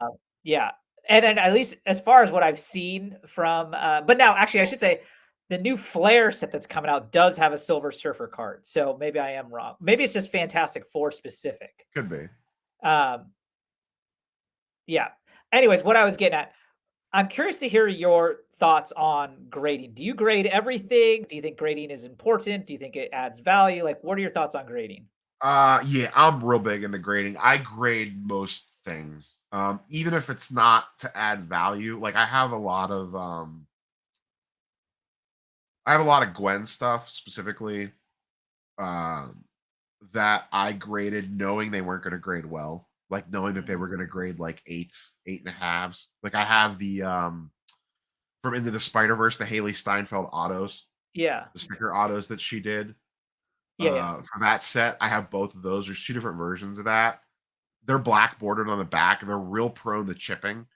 Uh, yeah, and then at least as far as what I've seen from, but now actually I should say the new Flare set that's coming out does have a Silver Surfer card, so maybe I am wrong. Maybe it's just Fantastic Four specific. Could be. Um, yeah. Anyways, what I was getting at, I'm curious to hear your thoughts on grading. Do you grade everything? Do you think grading is important? Do you think it adds value? Like, what are your thoughts on grading? Yeah, I'm real big into grading. I grade most things. Even if it's not to add value. Like I have a lot of Gwen stuff specifically. Um that I graded knowing they weren't gonna grade well. Like knowing that they Mhm. were gonna grade like eights, eight and a halves. Like I have the from Into the Spider-Verse, the Haley Steinfeld autos, Yeah. the sticker autos that she did. Yeah, yeah. For that set, I have both of those. There's two different versions of that. They're black bordered on the back. They're real prone to chipping.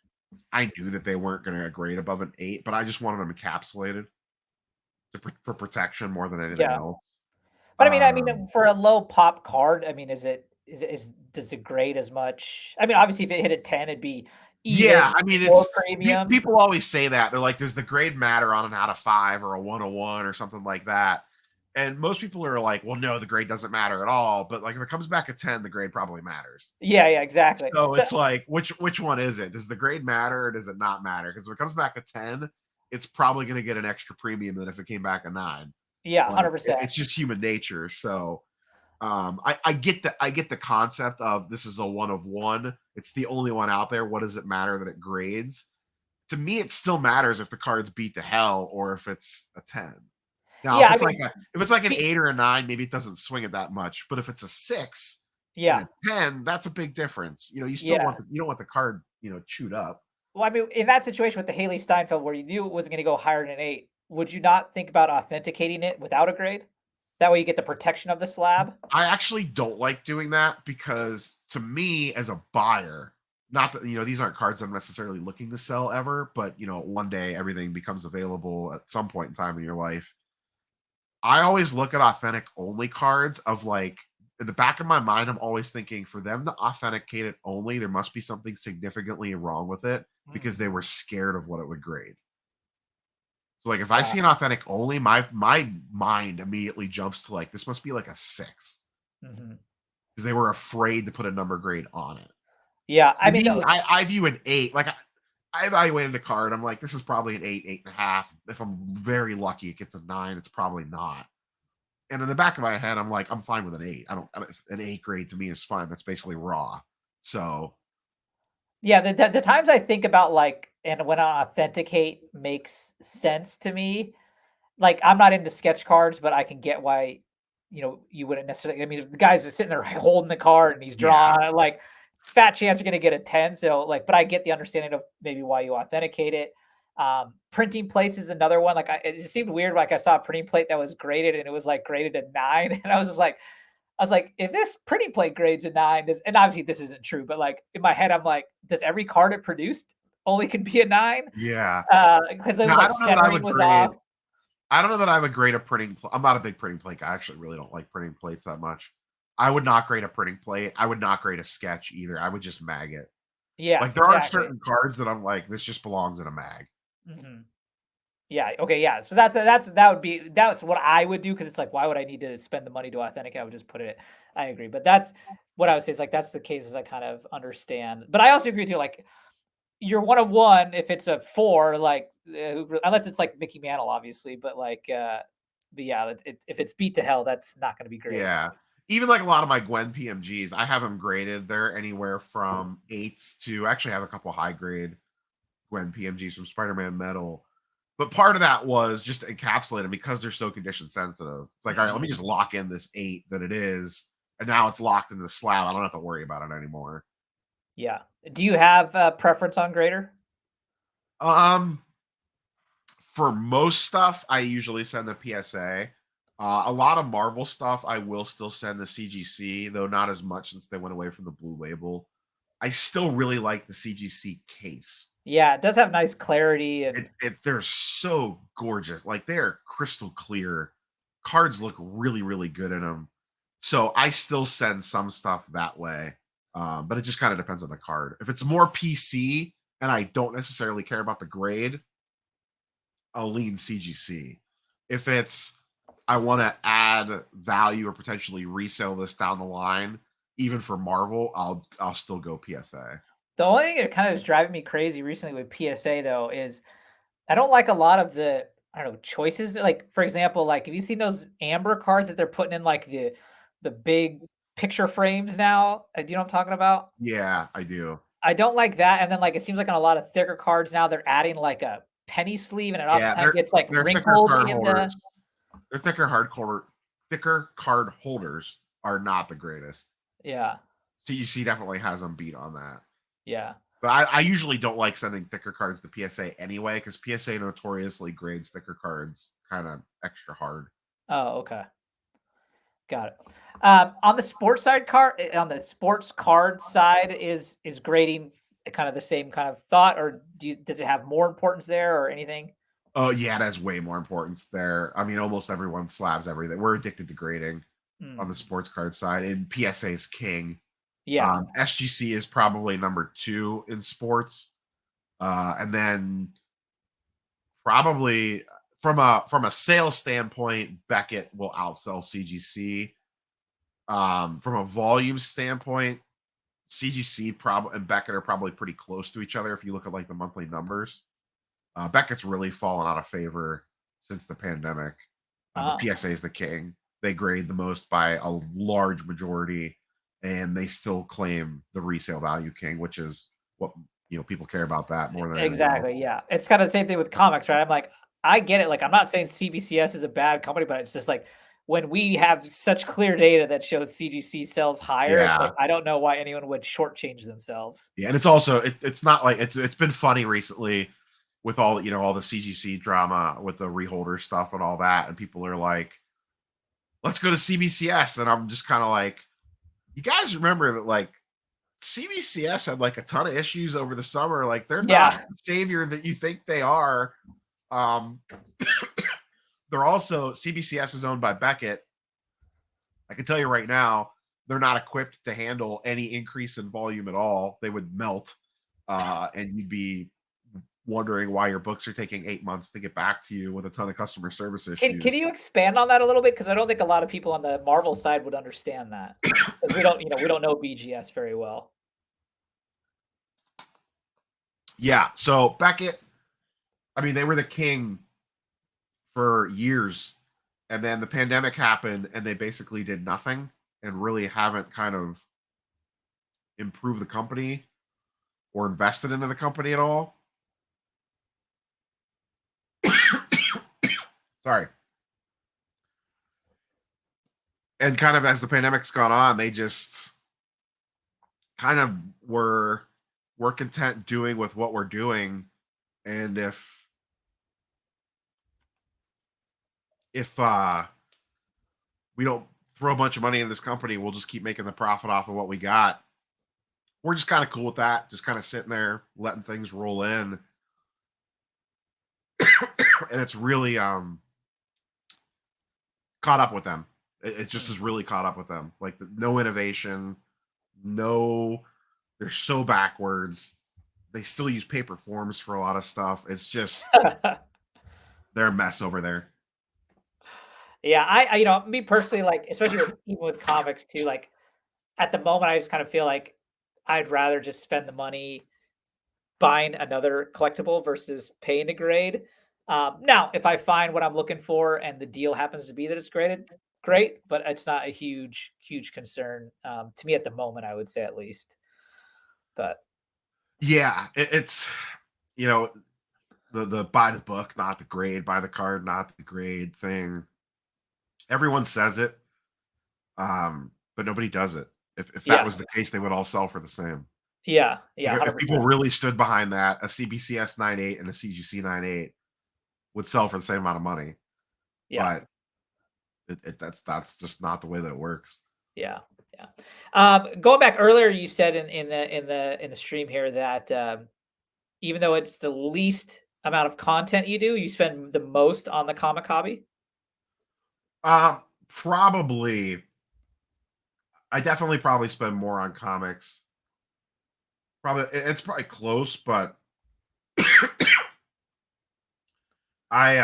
I knew that they weren't going to grade above an 8, but I just wanted them encapsulated for protection more than anything Yeah. else. But Um, for a low pop card, I mean, is does it grade as much? I mean, obviously, if it hit a 10, it'd be yeah, even I mean, more it's premium. people always say that. They're like, does the grade matter on an out of 5 or a 101 or something like that? And most people are like, well, no, the grade doesn't matter at all. But like if it comes back a 10, the grade probably matters. Yeah, yeah, exactly. So So it's like, which one is it? Does the grade matter or does it not matter? Because if it comes back a 10, it's probably going to get an extra premium than if it came back a 9. yeah, Like 100%. it's just human nature. So I get the concept of this is a one of one. It's the only one out there. What does it matter that it grades? To me, it still matters if the cards beat to hell or if it's a 10. Now, Yeah, I mean, if it's like an be 8 or a 9, maybe it doesn't swing it that much. But if it's a 6 and yeah, a 10, that's a big difference. You know, yeah. you don't want the card, chewed up. Well, I mean, in that situation with the Haley Steinfeld where you knew it wasn't gonna go higher than an 8, would you not think about authenticating it without a grade? That way you get the protection of the slab? I actually don't like doing that because to me as a buyer, not that these aren't cards I'm necessarily looking to sell ever, but one day everything becomes available at some point in time in your life. I always look at authentic only cards of like in the back of my mind, I'm always thinking for them to authenticate it only, there must be something significantly wrong with it because Mm, they were scared of what it would grade. So like if I got see an authentic only, my mind immediately jumps to like this must be like a 6 mhm. because they were afraid to put a number grade on it. Yeah, I For mean, me, the I view an 8 like I evaluated the card. I'm like, this is probably an 8, 8.5. If I'm very lucky, it gets a 9. It's probably not. And in the back of my head, I'm like, I'm fine with an 8. An 8 grade to me is fine. That's basically raw. So yeah, the times I think about, like and when I authenticate makes sense to me. Like, I'm not into sketch cards, but I can get why, you wouldn't necessarily I mean, if the guy's just sitting there holding the card and he's yeah, drawing, like, fat chance you're gonna get a 10, so, like but I get the understanding of maybe why you authenticate it. Printing plates is another one, like, it just seemed weird, like, I saw a printing plate that was graded, and it was, like, graded a 9, and I was like, "If this printing plate grades a 9, does" and obviously this isn't true, but, like, in my head, I'm like, "Does every card it produced only can be a 9?" yeah. Because it was, Now I like, don't know that I centering would was grade. off. I don't know that I would grade a printing. I'm not a big printing plate guy. I actually really don't like printing plates that much. I would not grade a printing plate. I would not grade a sketch either. I would just mag it. Yeah, Like there are exactly. certain cards that I'm like, this just belongs in a mag. Mhm. Yeah, okay, yeah, so that's what I would do because it's like, why would I need to spend the money to authenticate? I would just put it I agree, but that's what I would say is, like, that's the cases I kind of understand, but I also agree with you, like, you're 1 of 1 if it's a 4, like, unless it's, like, Mickey Mantle, obviously, but yeah, if it's beat to hell, that's not gonna be great. Yeah. Even like a lot of my Gwen PMGs, I have them graded. They're anywhere from 8s to actually have a couple high grade Gwen PMGs from Spider-Man Metal. But part of that was just to encapsulate them because they're so condition sensitive. It's like, all right, let me Mhm. just lock in this 8 that it is. And now it's locked in the slab. I don't have to worry about it anymore. Yeah. Do you have a preference on grader? Um, for most stuff, I usually send the PSA. A lot of Marvel stuff, I will still send the CGC, though not as much since they went away from the blue label. I still really like the CGC case. Yeah, it does have nice clarity and They're so gorgeous. Like they are crystal clear. Cards look really, really good in them. So I still send some stuff that way. But it just kind of depends on the card. If it's more PC and I don't necessarily care about the grade, I'll lean CGC. If it's I want to add value or potentially resell this down the line, even for Marvel, I'll still go PSA. the only thing that kind of is driving me crazy recently with PSA though is I don't like a lot of the I don't know choices. Like for example, like have you seen those amber cards that they're putting in like the big picture frames now? Do you know what I'm talking about? Yeah, I do. I don't like that. And then like it seems like on a lot of thicker cards now they're adding like a penny sleeve, and it Yeah, oftentimes gets like they're thicker wrinkled card in the holders. Their thicker card holders are not the greatest. yeah CGC definitely has them beat on that. yeah. But I usually don't like sending thicker cards to PSA anyway, because PSA notoriously grades thicker cards kind of extra hard. Oh okay. Got it. On the sports card side, is grading kind of the same kind of thought, or does it have more importance there or anything? Oh yeah, it has way more importance there. I mean, almost everyone slabs everything. We're addicted to grading on the Mm, sports card side, and PSA is king. yeah, SGC is probably number 2 in sports, and then probably from a sales standpoint, Beckett will outsell CGC. From a volume standpoint, CGC probably and Beckett are probably pretty close to each other if you look at like the monthly numbers. Beckett's really fallen out of favor since the pandemic. But Ah. PSA is the king. They grade the most by a large majority, and they still claim the resale value king, which is what people care about that more than anything else. Exactly, yeah. It's kinda the same thing with comics, right? I'm like, I get it, like, I'm not saying CBCS is a bad company, but it's just like, when we have such clear data that shows CGC sells higher, it's like, Yeah, I don't know why anyone would shortchange themselves. yeah, and it's also it's not like it's been funny recently with all the CGC drama with the reholder stuff and all that, and people are like, "Let's go to CBCS," and I'm just kind of like, "You guys remember that like CBCS had like a ton of issues over the summer. Like they're not Yeah. the savior that you think they are." Um, they're also CBCS is owned by Beckett. I can tell you right now, they're not equipped to handle any increase in volume at all. They would melt, and you'd be wondering why your books are taking 8 months to get back to you with a ton of customer service Can issues. you expand on that a little bit? Because I don't think a lot of people on the Marvel side would understand that, because we don't know BGS very well. Yeah, so Beckett, I mean, they were the king for years, and then the pandemic happened, and they basically did nothing and really haven't kind of improved the company or invested into the company at all. Sorry. And kind of as the pandemic's gone on, they just kind of we're content doing with what we're doing. And if we don't throw a bunch of money in this company, we'll just keep making the profit off of what we got. We're just kind of cool with that, just kind of sitting there letting things roll in. And it's really caught up with them. It just Mm. is really caught up with them. Like no innovation, no, they're so backwards. They still use paper forms for a lot of stuff. It's just they're a mess over there. Yeah, me personally, like, especially with even with comics too, like, at the moment, I just kind of feel like I'd rather just spend the money buying another collectible versus paying to grade. Now, if I find what I'm looking for and the deal happens to be that it's graded, great, but it's not a huge concern to me at the moment. I would say at least, but Yeah, it's you know the buy the book, not the grade, buy the card, not the grade thing. Everyone says it, but nobody does it. If that yeah, was the case, they would all sell for the same. yeah, If 100%. people really stood behind that, a CBCS 98 and a CGC 98 would sell for the same amount of money. Yeah, But that's just not the way that it works. yeah, yeah. Going back earlier, you said in the stream here that even though it's the least amount of content you do, you spend the most on the comic hobby. Probably, I definitely probably spend more on comics. Probably, it's probably close, but I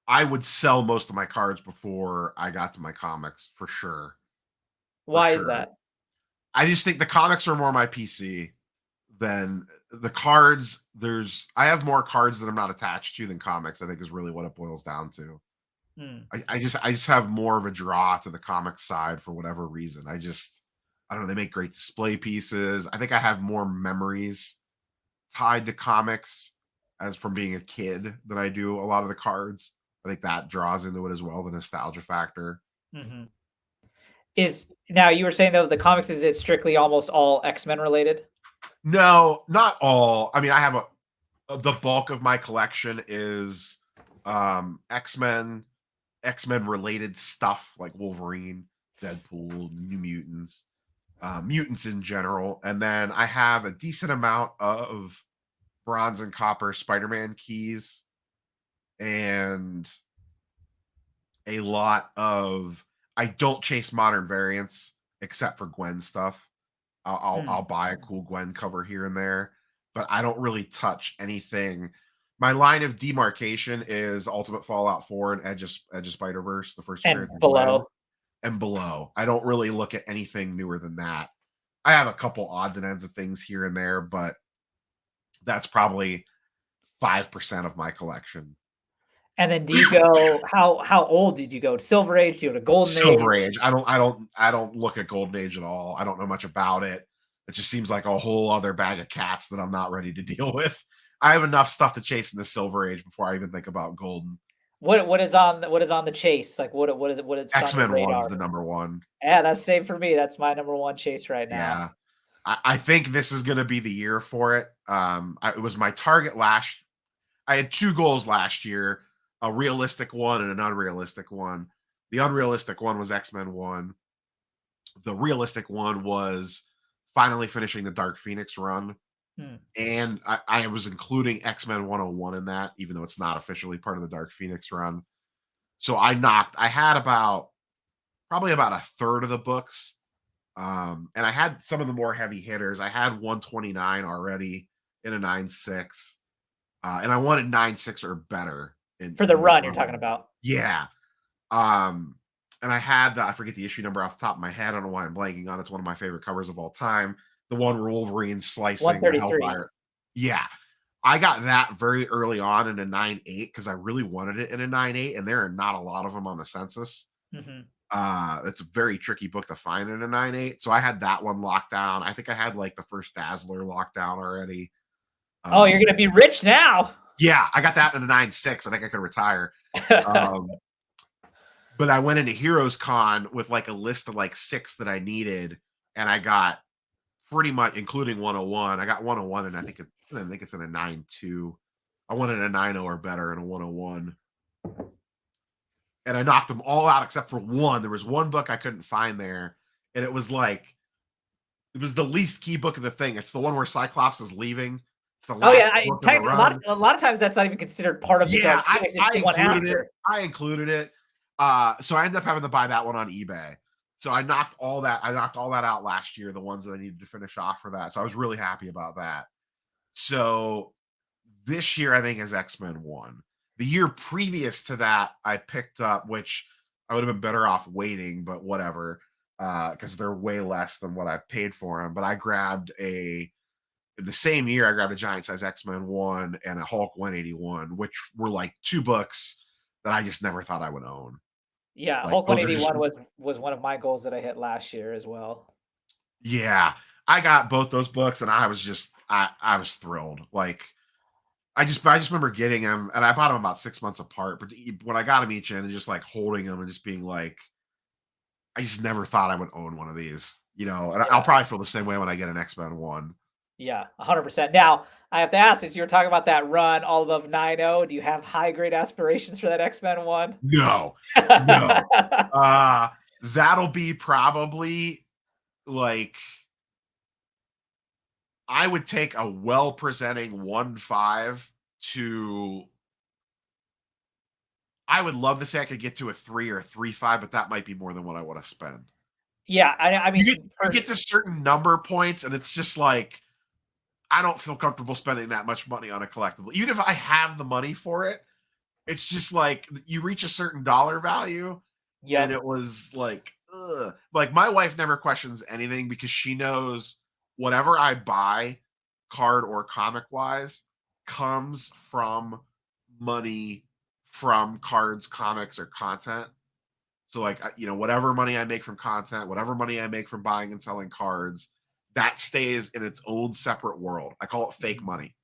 I would sell most of my cards before I got to my comics for sure. For Why is sure. that? I just think the comics are more my PC than the cards. I have more cards that I'm not attached to than comics, I think is really what it boils down to. Hmm. I just have more of a draw to the comic side for whatever reason. I don't know, they make great display pieces. I think I have more memories tied to comics as from being a kid than I do a lot of the cards. I think that draws into it as well, the nostalgia factor. Mhm. Is now you were saying though the comics, is it strictly almost all X-Men related? No, not all. I mean, I have the bulk of my collection is X-Men, X-Men related stuff like Wolverine, Deadpool, New Mutants, mutants in general. And then I have a decent amount of bronze and copper Spider-Man keys and a lot of I don't chase modern variants except for Gwen stuff. I'll Mm, buy a cool Gwen cover here and there, but I don't really touch anything. My line of demarcation is Ultimate Fallout 4 and Edge of Spider-Verse, the first And appearance of Gwen, below. and below. I don't really look at anything newer than that. I have a couple odds and ends of things here and there, but that's probably 5% of my collection. And then do you go how old did you go? Silver Age? Do you go to Golden Silver Age? Age. I don't look at Golden Age at all. I don't know much about it. It just seems like a whole other bag of cats that I'm not ready to deal with. I have enough stuff to chase in the Silver Age before I even think about Golden. What is on the chase? Like what is on your X-Men 1's radar? the number one. Yeah, that's same for me. That's my number one chase right now. Yeah. I think this is gonna be the year for it. It was my target last. I had two goals last year, a realistic one and an unrealistic one. The unrealistic one was X-Men 1. The realistic one was finally finishing the Dark Phoenix run. Hmm. And I was including X-Men 101 in that, even though it's not officially part of the Dark Phoenix run. So I had probably about a third of the books. And I had some of the more heavy hitters. I had 129 already in a 9.6. And I wanted 9.6 or better For the in the run you're talking run. about. Yeah. Um, and I had I forget the issue number off the top of my head. I don't know why I'm blanking on it. It's one of my favorite covers of all time. The one where Wolverine's slicing the 133. Hellfire. Yeah. I got that very early on in a 9.8 because I really wanted it in a 9.8, and there are not a lot of them on the census. Mhm. It's a very tricky book to find in a 9.8. So I had that one locked down. I think I had like the first Dazzler locked down already. Oh, you're gonna be rich now. Yeah, I got that in a 9.6. I think I could retire. Um, but I went into Heroes Con with like a list of like 6 that I needed, and I got pretty much, including 101. I got 101, and I think it's in a 9.2. I wanted a 9.0 or better in a 101. And I knocked them all out except for one. There was one book I couldn't find there, and it was the least key book of the thing. It's the one where Cyclops is leaving. It's the Oh yeah, last book in the run. a lot of times that's not even considered part of the Yeah, Dark Phoenix. It's I the one included it. after. I included it. So I ended up having to buy that one on eBay. So I knocked all that out last year, the ones that I needed to finish off for that. So I was really happy about that. So this year I think is X-Men 1. The year previous to that, I picked up, which I would have been better off waiting, but whatever, because they're way less than what I paid for them. But I grabbed the same year, I grabbed a giant size X-Men 1 and a Hulk 181, which were like 2 books that I just never thought I would own. Yeah, Like Hulk those are just 181 was one of my goals that I hit last year as well. yeah. I got both those books and I was thrilled. Like I just remember getting them and I bought them about 6 months apart. But when I got them each in and just like holding them and just being like, I just never thought I would own one of these, and I'll Yeah. probably feel the same way when I get an X-Men 1. Yeah, 100%. Now, I have to ask, since you were talking about that run all above 9.0, do you have high grade aspirations for that X-Men one? No, no. That'll be probably like I would take a well presenting 1.5 to I would love to say I could get to a 3 or a 3.5, but that might be more than what I want to spend. Yeah, I You mean, get you get to certain number points, and it's just like I don't feel comfortable spending that much money on a collectible. Even if I have the money for it, it's just like you reach a certain dollar value, and yep. it was like, ugh. Like my wife never questions anything because she knows whatever I buy, card or comic wise, comes from money from cards, comics, or content. So like whatever money I make from content, whatever money I make from buying and selling cards, that stays in its own separate world. I call it fake money.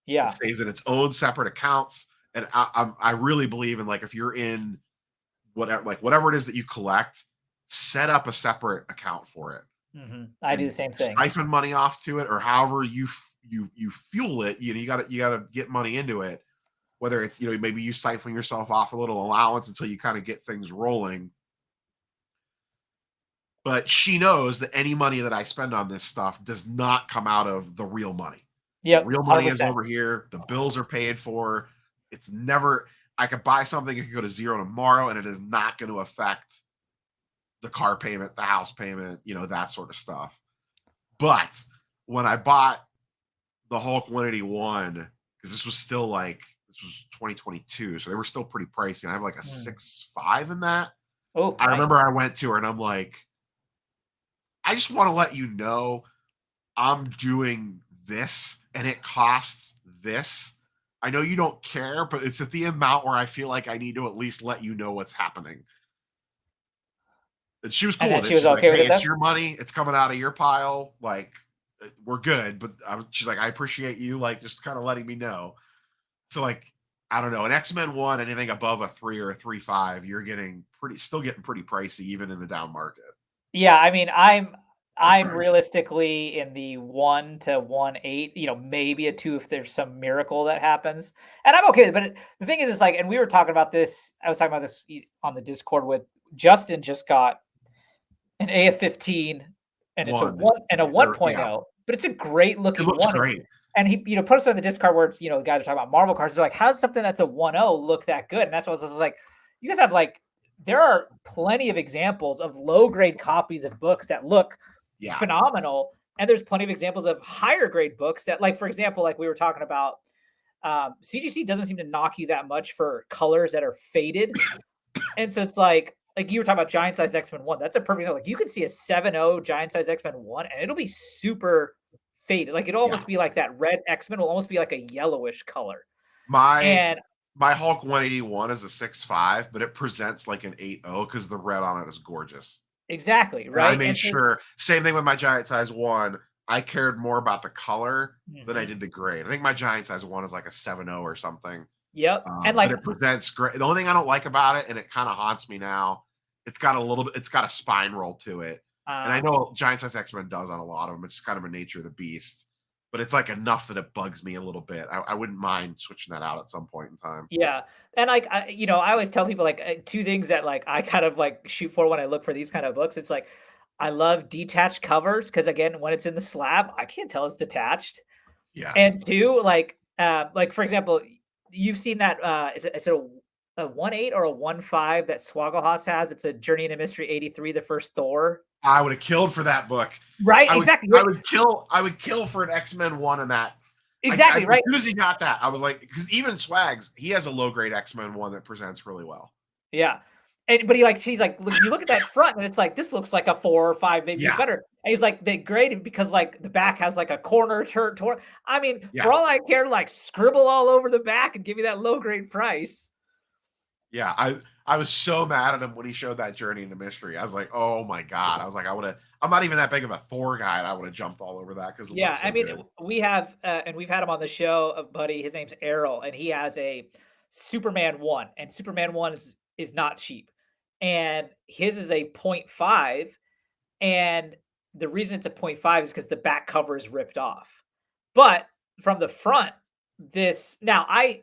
It Yeah. stays in its own separate accounts. And I really believe in like if you're in whatever it is that you collect, set up a separate account for it I do and the same thing. siphon money off to it, or however you fuel it. You gotta get money into it. Whether it's maybe you siphon yourself off a little allowance until you kind of get things rolling. But she knows that any money that I spend on this stuff does not come out of the real money. The Yep, real money is 100%. over here. The bills are paid for. It's never, I could buy something, it could go to zero tomorrow, and it is not going to affect the car payment, the house payment, that sort of stuff. But when I bought the Hulk 181, because this was still like This was 2022, so they were still pretty pricey. And I have like a Mm. 6.5 in that. Oh, I nice. remember I went to her and I'm like, I just want to let you know I'm doing this and it costs this. I know you don't care, but it's at the amount where I feel like I need to at least let you know what's happening. And she was And cool then with she it. was She's like, okay with "Hey, it it's then? your money. It's coming out of your pile. Like, we're good." But she's like, "I appreciate you like just kind of letting me know." So like, I don't know, an X-Men one, anything above a 3 or a 3.5, you're getting still getting pretty pricey even in the down market. Yeah, I mean, I'm realistically in the 1 to 1.8, maybe a 2 if there's some miracle that happens, and I'm okay, but the thing is, it's like and we were talking about this I was talking about this on the Discord with Justin just got an AF-15, and it's a One, 1 and a yeah, 1.0, but it's a great it looking looks 1, great. and he, posted on the Discord where it's, the guys are talking about Marvel cards, they're like, "How's something that's a 1.0 look that good?" And that's what I was just like, you guys have, like there are plenty of examples of low grade copies of books that look Yeah, phenomenal, and there's plenty of examples of higher grade books that, like, for example, like we were talking about, CGC doesn't seem to knock you that much for colors that are faded, and so it's like you were talking about Giant Size X-Men 1. That's a perfect example. Like you could see a 7.0 Giant Size X-Men 1 and it'll be super faded. Like it'll yeah. almost be like that red X-Men will almost be like a yellowish color. My And my Hulk 181 is a 6.5, but it presents like an 8.0 because the red on it is gorgeous. exactly, And I right? made And so sure, same thing with my giant size one. I cared more about the color than I mhm, did the grade. I think my giant size one is like a 7.0 or something. yep. And But like it presents great. The only thing I don't like about it, and it kind of haunts me now, it's got a spine roll to it. And I uh know Giant Size X-Men does on a lot of them. It's just kind of a nature of the beast. But it's like enough that it bugs me a little bit. I wouldn't mind switching that out at some point in time. yeah. And like I always tell people like two things that like I kind of like shoot for when I look for these kind of books. It's like I love detached covers because again, when it's in the slab, I can't tell it's detached. Yeah, And 2, like, for example, you've seen that, is it a 1.8 or a 1.5 that Swaggle has? It's a Journey into Mystery 83, the first Thor. I would have killed for that book. Right, I would exactly, I right, would kill I would kill for an X-Men one in that. exactly, As right. soon as he got that, I was like, because even Swags, he has a low grade X-Men one that presents really well. Yeah. And but she's like, "Look, you look at that front and it's like, this looks like a 4 or 5, maybe Yeah, better." And he's like, "They graded because, like, the back has, like, a corner turn toward." I mean, for yeah. all I care, like, scribble all over the back and give me that low grade price. Yeah, I was so mad at him when he showed that Journey into Mystery. I was like, "Oh my god." I was like, I'm not even that big of a Thor guy, and I would have jumped all over that because it Yeah, looks I so mean, good. we have, and we've had him on the show, a buddy. His name's Errol, and he has a Superman 1, and Superman 1 is not cheap, and his is a point 0.5, and the reason it's a point 0.5 is because the back cover is ripped off. But from the front, this now I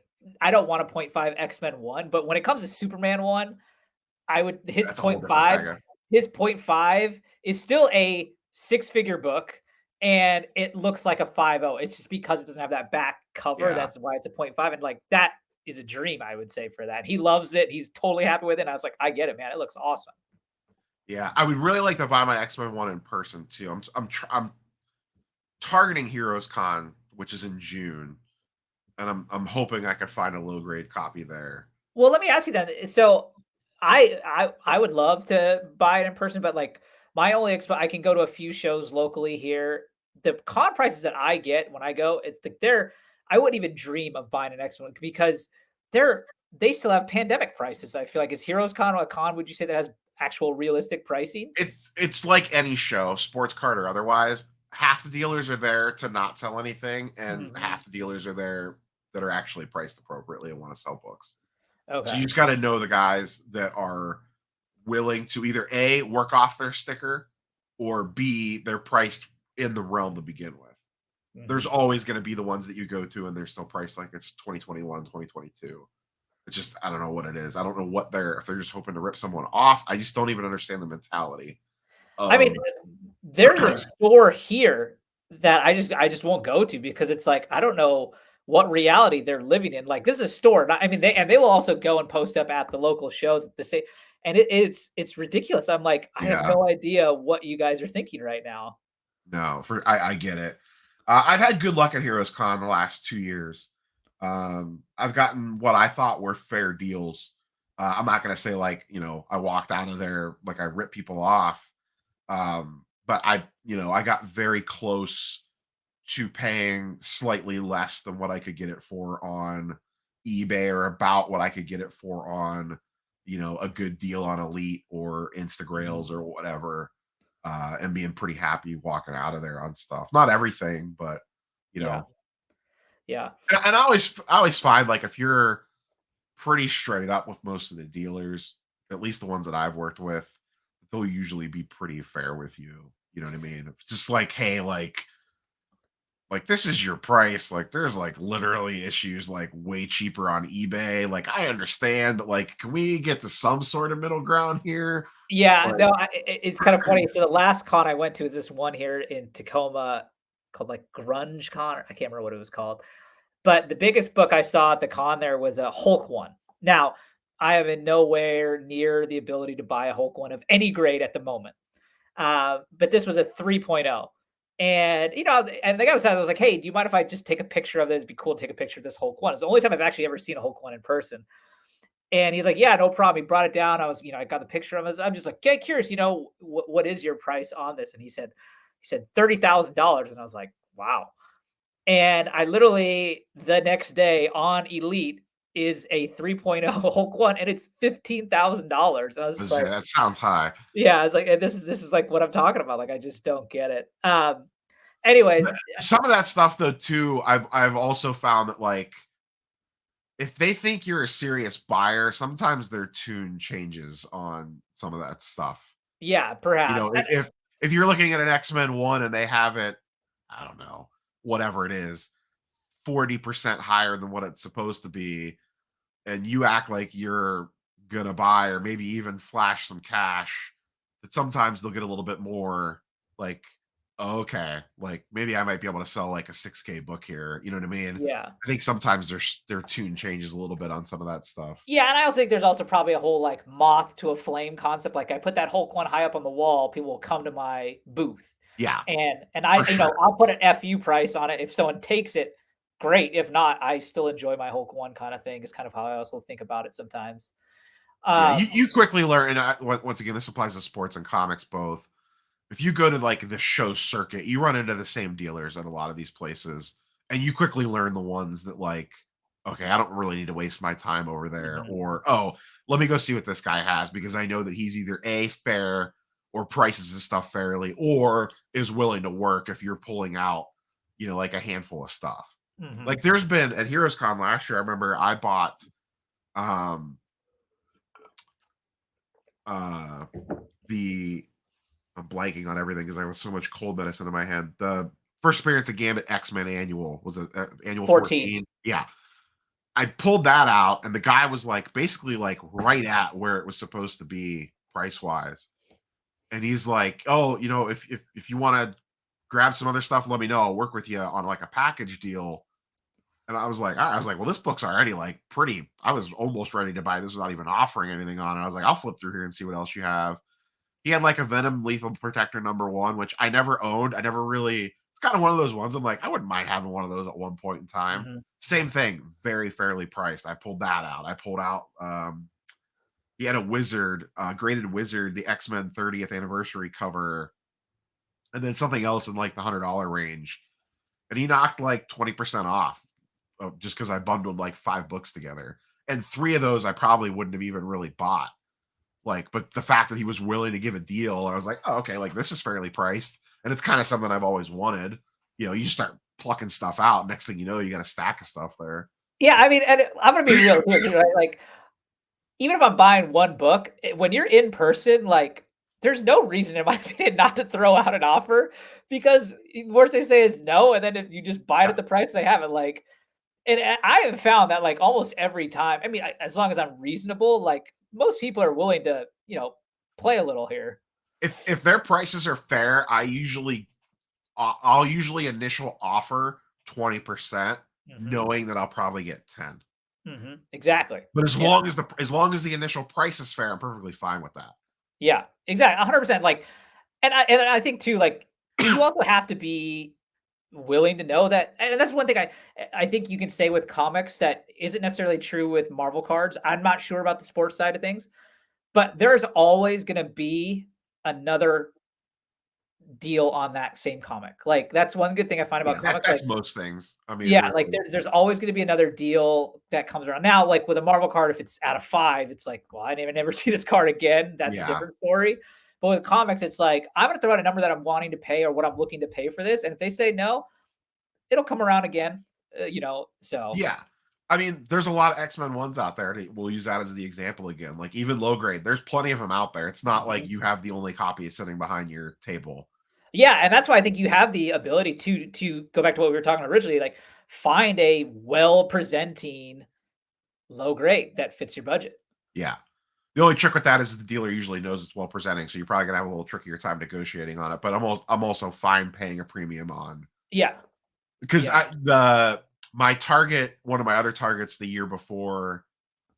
don't want a point 0.5 X-Men 1, but when it comes to Superman 1, I would That's a whole different bag. his point 0.5 is still a six-figure book, and it looks like a 5.0. It's just because it doesn't have that back cover, Yeah, that's why it's a point 0.5, and, like, that is a dream, I would say, for that. He loves it, he's totally happy with it, and I was like, "I get it, man, it looks awesome." yeah. I would really like to buy my X-Men one in person too. I'm targeting Heroes Con, which is in June, and I'm hoping I could find a low grade copy there. Well, let me ask you then. So I would love to buy it in person, but like my only I can go to a few shows locally here. The con prices that I get when I go, it's like they're I wouldn't even dream of buying an X1 because they still have pandemic prices. I feel like is Heroes Con a con? Would you say that has actual realistic pricing? It's like any show, sports card or otherwise. Half the dealers are there to not sell anything, and Mhm. half the dealers are there that are actually priced appropriately and want to sell books. So Okay. you just got to know the guys that are willing to either A, work off their sticker, or B, they're priced in the realm to begin with. There's Mhm. always going to be the ones that you go to and they're still priced like it's 2021, 2022. It's just, I don't know what it is. I don't know what if they're just hoping to rip someone off. I just don't even understand the mentality I mean, of, there's a store here that I just won't go to because it's like, I don't know what reality they're living in. Like, this is a store, not I mean, they will also go and post up at the local shows to say and it's ridiculous. I'm like, I have yeah, no idea what you guys are thinking right now. no, I get it. I've had good luck at Heroes Con the last 2 years. I've gotten what I thought were fair deals. I'm not gonna say like, I walked out of there like I ripped people off. But I got very close to paying slightly less than what I could get it for on eBay, or about what I could get it for on, a good deal on Elite or Mhm. Instagrails or whatever, and being pretty happy walking out of there on stuff. Not everything, but you Yeah. know, Yeah. and I always find like if you're pretty straight up with most of the dealers, at least the ones that I've worked with, they'll usually be pretty fair with you. You know what I mean? It's just like, hey, like this is your price. Like there's like literally issues like way cheaper on eBay. Like I understand, but like, can we get to some sort of middle ground here? Yeah, Like, no, it's kind of funny. So the last con I went to is this one here in Tacoma called like Grunge Con. Or I can't remember what it was called. But the biggest book I saw at the con there was a Hulk one. Now, I am in nowhere near the ability to buy a Hulk one of any grade at the moment. But this was a 3.0. And and the guy was like, "Hey, do you mind if I just take a picture of this? It'd be cool to take a picture of this Hulk one." It's the only time I've actually ever seen a Hulk one in person. And he's like, "Yeah, no problem." He brought it down. I got the picture of it. I'm just like, "Okay, curious, what is your price on this?" And he said $30,000. And I was like, "Wow." And I literally the next day on Elite is a 3.0 Hulk one, and it's $15,000. And I was just like, that sounds high. yeah, I was like, and this is like what I'm talking about. Like, I just don't get it. Anyways, Some of that stuff though too, I've also found that like if they think you're a serious buyer, sometimes their tune changes on some of that stuff. yeah, perhaps. If you're looking at an X-Men 1 and they have it, I don't know, whatever it is, 40% higher than what it's supposed to be, and you act like you're gonna buy or maybe even flash some cash, that sometimes they'll get a little bit more like, "Oh, okay, like maybe I might be able to sell like a 6K book here." You know what I mean? Yeah. I think sometimes their tune changes a little bit on some of that stuff. Yeah, and I also think there's also probably a whole like moth to a flame concept. Like I put that Hulk one high up on the wall, people will come to my booth. Yeah, And for I, sure. I'll put an FU price on it. If someone takes it, great. If not, I still enjoy my Hulk one kind of thing, is kind of how I also think about it sometimes. Yeah, Um, you quickly learn, and once again, this applies to sports and comics both. If you go to like the show circuit, you run into the same dealers at a lot of these places, and you quickly learn the ones that like, okay, I don't really need to waste my time over there, mhm, or oh, let me go see what this guy has because I know that he's either a fair or prices his stuff fairly, or is willing to work if you're pulling out, like a handful of stuff. mhm. Like there's been at Heroes Con last year, I remember I bought um uh the I'm blanking on everything because I have so much cold medicine in my head. The first appearance of Gambit X-Men annual was it annual 14. 14? Yeah. I pulled that out and the guy was like basically like right at where it was supposed to be price wise. And he's like, "Oh, if you want to grab some other stuff, let me know. I'll work with you on like a package deal." And I was like, all right. I was like, well, this book's already like pretty. I was almost ready to buy this without even offering anything on it. I was like, I'll flip through here and see what else you have. He had like a Venom Lethal Protector #1, which I never owned. I never really. It's kind of one of those ones. I'm like, I wouldn't mind having one of those at one point in time. Mhm. Same thing, very fairly priced. I pulled that out. I pulled out. He had a Wizard, graded Wizard, the X-Men 30th anniversary cover, and then something else in like the $100 range. And he knocked like 20% off, just because I bundled like 5 books together. And 3 of those I probably wouldn't have even really bought. Like, but the fact that he was willing to give a deal, I was like, oh, okay, like this is fairly priced. And it's kind of something I've always wanted. You start plucking stuff out. Next thing you know, you got a stack of stuff there. Yeah, I mean, and I'm gonna be real here, too, right? Like, even if I'm buying one book, when you're in person, like, there's no reason, in my opinion, not to throw out an offer because worst they say is no, and then if you just buy it Yeah. at the price they have it, like, and I have found that like almost every time. I mean, as long as I'm reasonable, like most people are willing to, play a little here. If their prices are fair, I'll usually initial offer 20%, Hmm. knowing that I'll probably get 10. Exactly. But Yeah. as long as the initial price is fair, I'm perfectly fine with that. Yeah. Exactly. 100%. Like, and I think too, like, you also have to be. willing to know that. And that's one thing I think you can say with comics that isn't necessarily true with Marvel cards. I'm not sure about the sports side of things, but there's always going to be another deal on that same comic. Like that's one good thing I find Yeah, about comics. that's Like most things. I mean, yeah, like really. there's always going to be another deal that comes around. Now, like with a Marvel card, if it's out of 5, it's like, well, I didn't even never see this card again. That's a Yeah. different story. But with comics, it's like I'm going to throw out a number that I'm wanting to pay or what I'm looking to pay for this, and if they say no, it'll come around again. So Yeah. I mean, there's a lot of X-Men ones out there. We'll use that as the example again. Like even low grade, there's plenty of them out there. It's not like mhm. you have the only copy sitting behind your table. Yeah, and that's why I think you have the ability to go back to what we were talking originally, like find a well presenting low grade that fits your budget. Yeah. The only trick with that is the dealer usually knows it's well presenting, so you're probably gonna have a little trickier time negotiating on it. But I'm also fine paying a premium on Yeah, because yeah. I the my target, one of my other targets the year before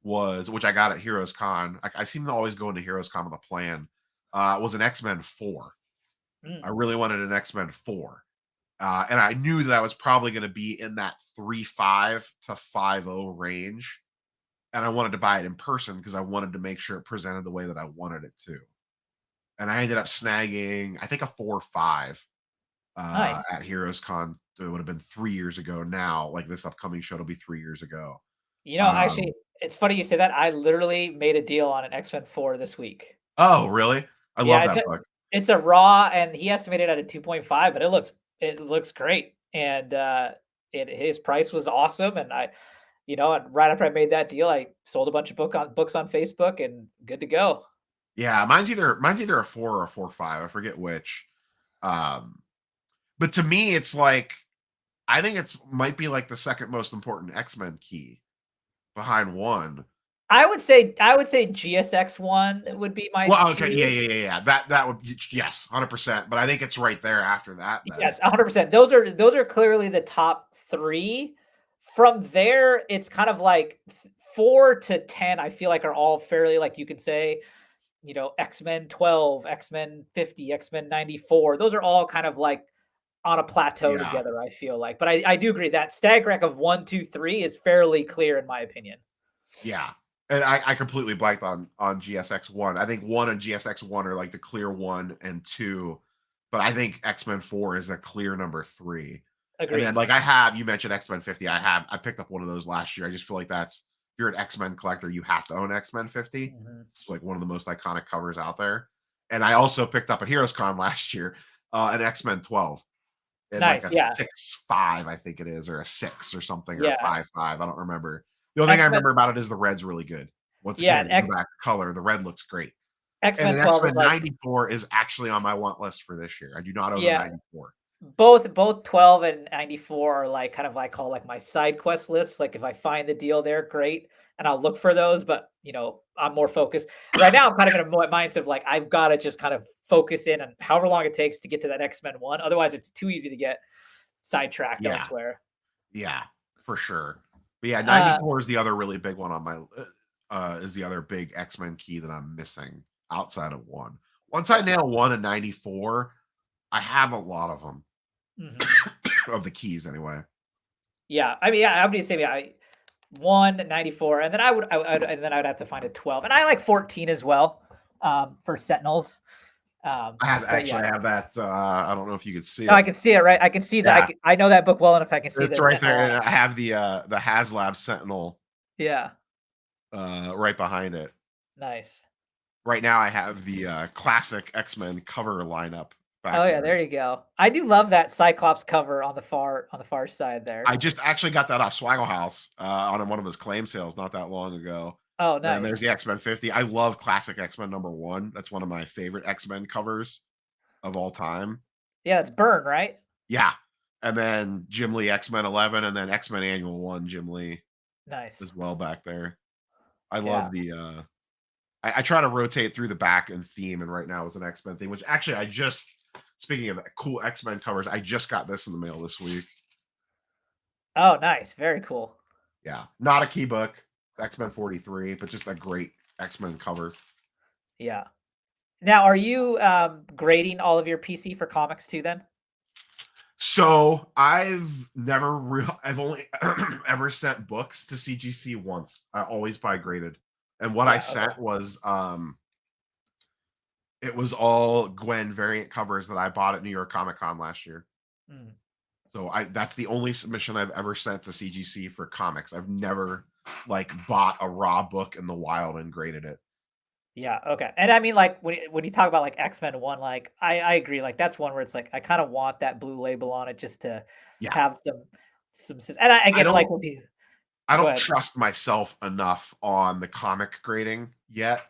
was, which I got at Heroes Con. I seem to always go into Heroes Con with a plan. Was an X-Men 4. I Mm, really wanted an X-Men 4. And I knew that I was probably going to be in that 3.5 to 5.0 range. And I wanted to buy it in person because I wanted to make sure it presented the way that I wanted it to. And I ended up snagging, I think, a 4.5 nice. at Heroes Con. It would have been 3 years ago now. Like this upcoming show will be 3 years ago. Actually, Um, it's funny you say that. I literally made a deal on an X-Men 4 this week. oh, really? I Yeah, love that book. it's a raw, and he estimated at a 2.5, but it looks great. And his price was awesome. And and right after I made that deal, I sold a bunch of books on Facebook and good to go. Yeah, mine's either a 4 or a 4.5. I forget which. Um, but to me, it's like I think it's might be like the second most important X-Men key behind one. I would say GSX one would be my Well, okay, yeah, two. yeah, yeah, yeah. That would yes, 100%. But I think it's right there after that. Then Yes, 100%. Those are clearly the top 3. From there, it's kind of like 4 to 10, I feel like are all fairly like you could say, X-Men 12, X-Men 50, X-Men 94. Those are all kind of like on a plateau yeah, together, I feel like. But I do agree that stag rank of 1, 2, 3 is fairly clear in my opinion. yeah. And I completely blanked on GSX one. I think one and GSX one are like the clear one and two, but I think X-Men 4 is a clear number 3. And then Agreed. like you mentioned X-Men 50. I picked up one of those last year. I just feel like that's if you're an X-Men collector, you have to own X-Men 50. Mhm. It's like one of the most iconic covers out there. And I also picked up at Heroes Con last year an X-Men 12 in like Nice. a Yeah. 6.5, I think it is, or a 6 or something, or a Yeah. 5.5. I don't remember. The only thing I X-Men remember about it is the red's really good. Once yeah, again, and go back to color, the red looks great. And X-Men then 12 is X-Men like 94 is actually on my want list for this year. I do not own a yeah, 94. both 12 and 94 are like kind of like call like my side quest lists. Like if I find the deal there, great, and I'll look for those. But I'm more focused right now. I'm kind of in a mindset of like I've got to just kind of focus in on however long it takes to get to that X-Men one. Otherwise, it's too easy to get sidetracked Yeah. elsewhere. Yeah, for sure. But yeah, Uh, 94 is the other really big one on my is the other big X-Men key that I'm missing outside of one. Once I yeah. nail one and 94, I have a lot of them Mhm. of the keys anyway. Yeah. I mean, yeah, I would say yeah, 94, and then and then I would have to find a 12, and I like 14 as well for Sentinels. But yeah, I have that I don't know if you could see no, I it. can see it, right? I can see that. Yeah, I know that book well enough. I can see it's the right Sentinel there on and it. I have the HasLab Sentinel Yeah, right behind it. nice. Right now I have the classic X-Men cover lineup Oh back yeah, there. there you go. I do love that Cyclops cover on the far side there. I just actually got that off Swaggle House on one of his claim sales not that long ago. Oh, And then there's nice. the X-Men 50. I love classic X-Men number 1. That's one of my favorite X-Men covers of all time. Yeah, it's Burn, right? Yeah. And then Jim Lee X-Men 11 and then X-Men Annual 1 Jim Lee Nice. as well back there. I Yeah. love the I try to rotate through the back and theme, and right now is an X-Men theme, which actually I just speaking of cool X-Men covers, I just got this in the mail this week. Oh, nice. Very cool. Yeah. Not a key book, X-Men 43, but just a great X-Men cover. Yeah. Now, are you grading all of your PC for comics too? Then. So I've only ever sent books to CGC once. I always buy graded. And what I Yeah, okay. sent was it was all Gwen variant covers that I bought at New York Comic Con last year. Mm. So I that's the only submission I've ever sent to CGC for comics. I've never like bought a raw book in the wild and graded it. Yeah, okay. And I mean, like, when you talk about, like, X-Men 1, like, I agree, like, that's one where it's like, I kinda want that blue label on it just to Yeah. have some sys and I I get, don't like, when you I go don't ahead. trust myself enough on the comic grading yet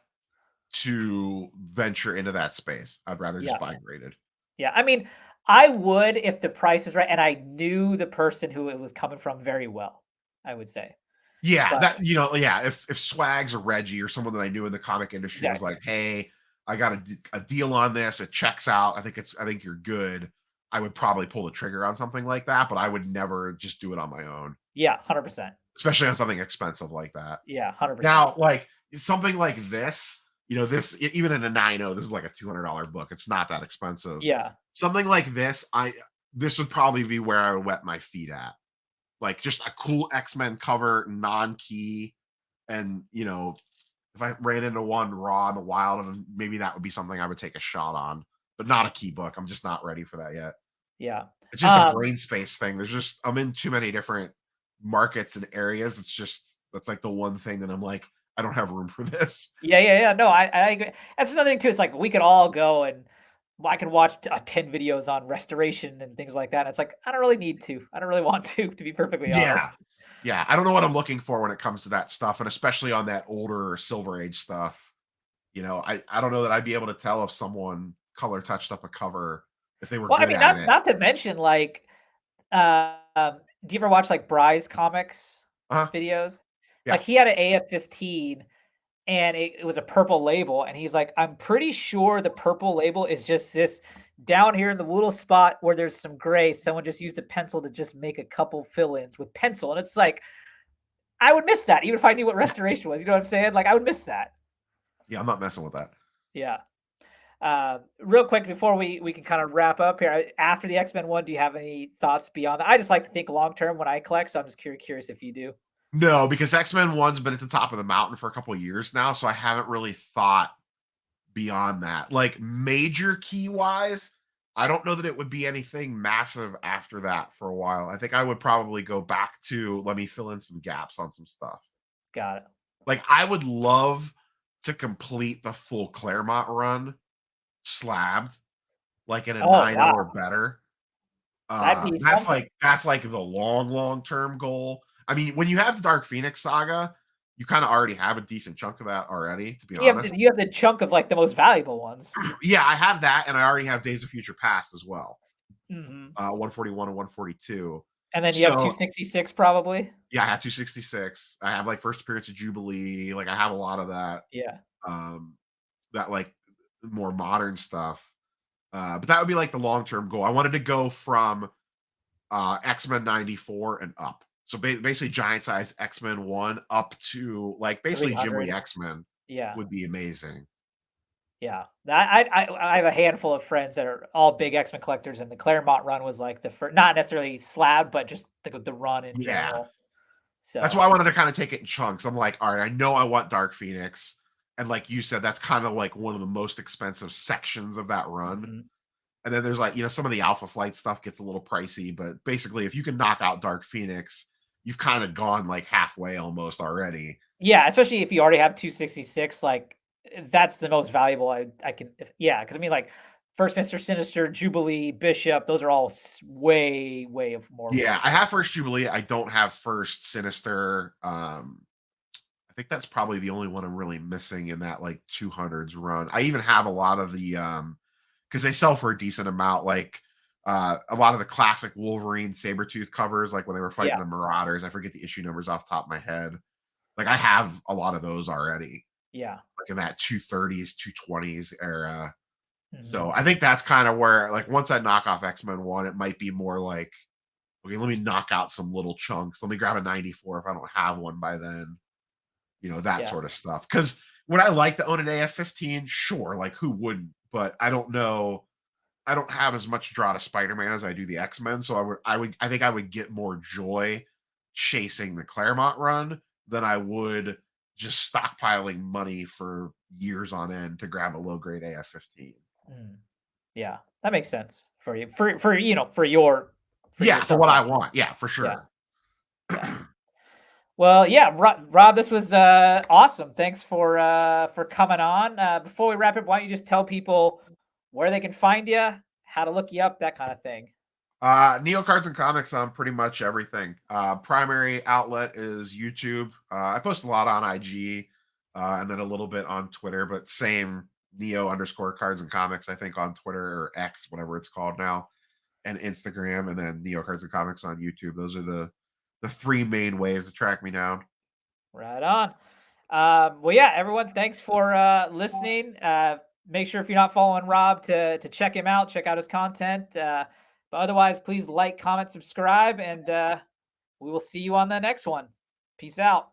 to venture into that space. I'd rather just Yeah, buy graded. yeah. I mean, I would if the price was right and I knew the person who it was coming from very well, I would say. Yeah, But yeah, if Swags or Reggie or someone that I knew in the comic industry was exactly. like, "Hey, I got a deal on this. It checks out. I think you're good." I would probably pull the trigger on something like that, but I would never just do it on my own, Yeah, 100%. especially on something expensive like that. Yeah, 100%. Now, like something like this, even in a 9.0, this is like a $200 book. It's not that expensive. Yeah. Something like this would probably be where I would wet my feet at. Like just a cool X-Men cover, non-key, and if I ran into one raw in the wild, and maybe that would be something I would take a shot on, but not a key book. I'm just not ready for that yet. Yeah. It's just a Um, brain space thing. I'm in too many different markets and areas. That's like the one thing that I'm like, I don't have room for this. yeah, yeah, yeah. No, I agree. That's another thing too. It's like we could all go and I can watch 10 videos on restoration and things like that. It's like I don't really need to. I don't really want to be perfectly honest. Yeah. Yeah. I don't know what I'm looking for when it comes to that stuff, and especially on that older Silver Age stuff. I don't know that I'd be able to tell if someone color touched up a cover if they were Well, I good mean, at it. not to mention like, do you ever watch like Bry's comics Uh-huh. videos? Yeah. Like he had an AF-15 and it was a purple label, and he's like, I'm pretty sure the purple label is just this down here in the little spot where there's some gray. Someone just used a pencil to just make a couple fill-ins with pencil, and it's like I would miss that even if I knew what restoration was. You know what I'm saying? Like I would miss that. Yeah, I'm not messing with that. Yeah. Real quick before we can kind of wrap up here, after the X Men one, do you have any thoughts beyond that? I just like to think long term when I collect, so I'm just curious if you do. No, because X-Men 1's been at the top of the mountain for a couple of years now, so I haven't really thought beyond that. Like major key wise, I don't know that it would be anything massive after that for a while. I think I would probably go back to let me fill in some gaps on some stuff. Got it. Like I would love to complete the full Claremont run slabbed, like in a Oh 9.0 wow, or better. that'd be something. That's like the long term goal. I mean, when you have the Dark Phoenix saga, you kind of already have a decent chunk of that already, to be honest. You have the chunk of like the most valuable ones. Yeah, I have that, and I already have Days of Future Past as well. Hmm. 141 and 142. And then you have So 266 probably. yeah, I have 266. I have like first appearance of Jubilee. Like I have a lot of that. Yeah. Um, that like more modern stuff. But that would be like the long term goal. I wanted to go from X-Men 94 and up. So basically giant size X-Men 1 up to like basically Jim Lee 300. X-Men Yeah. would be amazing. Yeah. I have a handful of friends that are all big X Men collectors, and the Claremont run was like the first, not necessarily slab, but just the run in Yeah. general. That's So. why I wanted to kind of take it in chunks. I'm like, all right, I know I want Dark Phoenix. And like you said, that's kind of like one of the most expensive sections of that run. Mhm. And then there's like, some of the Alpha Flight stuff gets a little pricey, but basically if you can knock out Dark Phoenix, you've kind of gone like halfway almost already. Yeah, especially if you already have 266, like, that's the most valuable I can yeah, because I mean, like, First Mister Sinister, Jubilee, Bishop, those are all way of more Yeah, worth. I have First Jubilee. I don't have First Sinister. I think that's probably the only one I'm really missing in that like 200s run. I even have a lot of the because they sell for a decent amount, like a lot of the classic Wolverine Sabretooth covers, like when they were fighting Yeah, the Marauders. I forget the issue numbers off the top of my head. Like I have a lot of those already, yeah. like in that 230s, 220s era. Mhm. So I think that's kind of where, like, once I knock off X-Men 1, it might be more like, okay, let me knock out some little chunks. Let me grab a 94 if I don't have one by then, that Yeah. sort of stuff. Because would I like to own an AF-15? Sure, like who wouldn't? But I don't know. I don't have as much draw to Spider-Man as I do the X-Men, so I think I would get more joy chasing the Claremont run than I would just stockpiling money for years on end to grab a low grade AF-15. Mm. Yeah, that makes sense for you. For you know, for your Yeah, for sort of what I collection. want. Yeah, for Yeah, sure. yeah. Well, yeah, Rob, this was awesome. Thanks for coming on. Before we wrap up, why don't you just tell people where they can find you, how to look you up, that kind of thing. Neo Cards and Comics on pretty much everything. Primary outlet is YouTube. I post a lot on IG, and then a little bit on Twitter, but same Neo underscore Cards and Comics, I think, on Twitter or X, whatever it's called now, and Instagram, and then Neo Cards and Comics on YouTube. Those are the three main ways to track me down. Right on. Well, yeah, everyone, thanks for listening. Make sure if you're not following Rob to check him out, check out his content. But otherwise, please like, comment, subscribe, and we will see you on the next one. Peace out.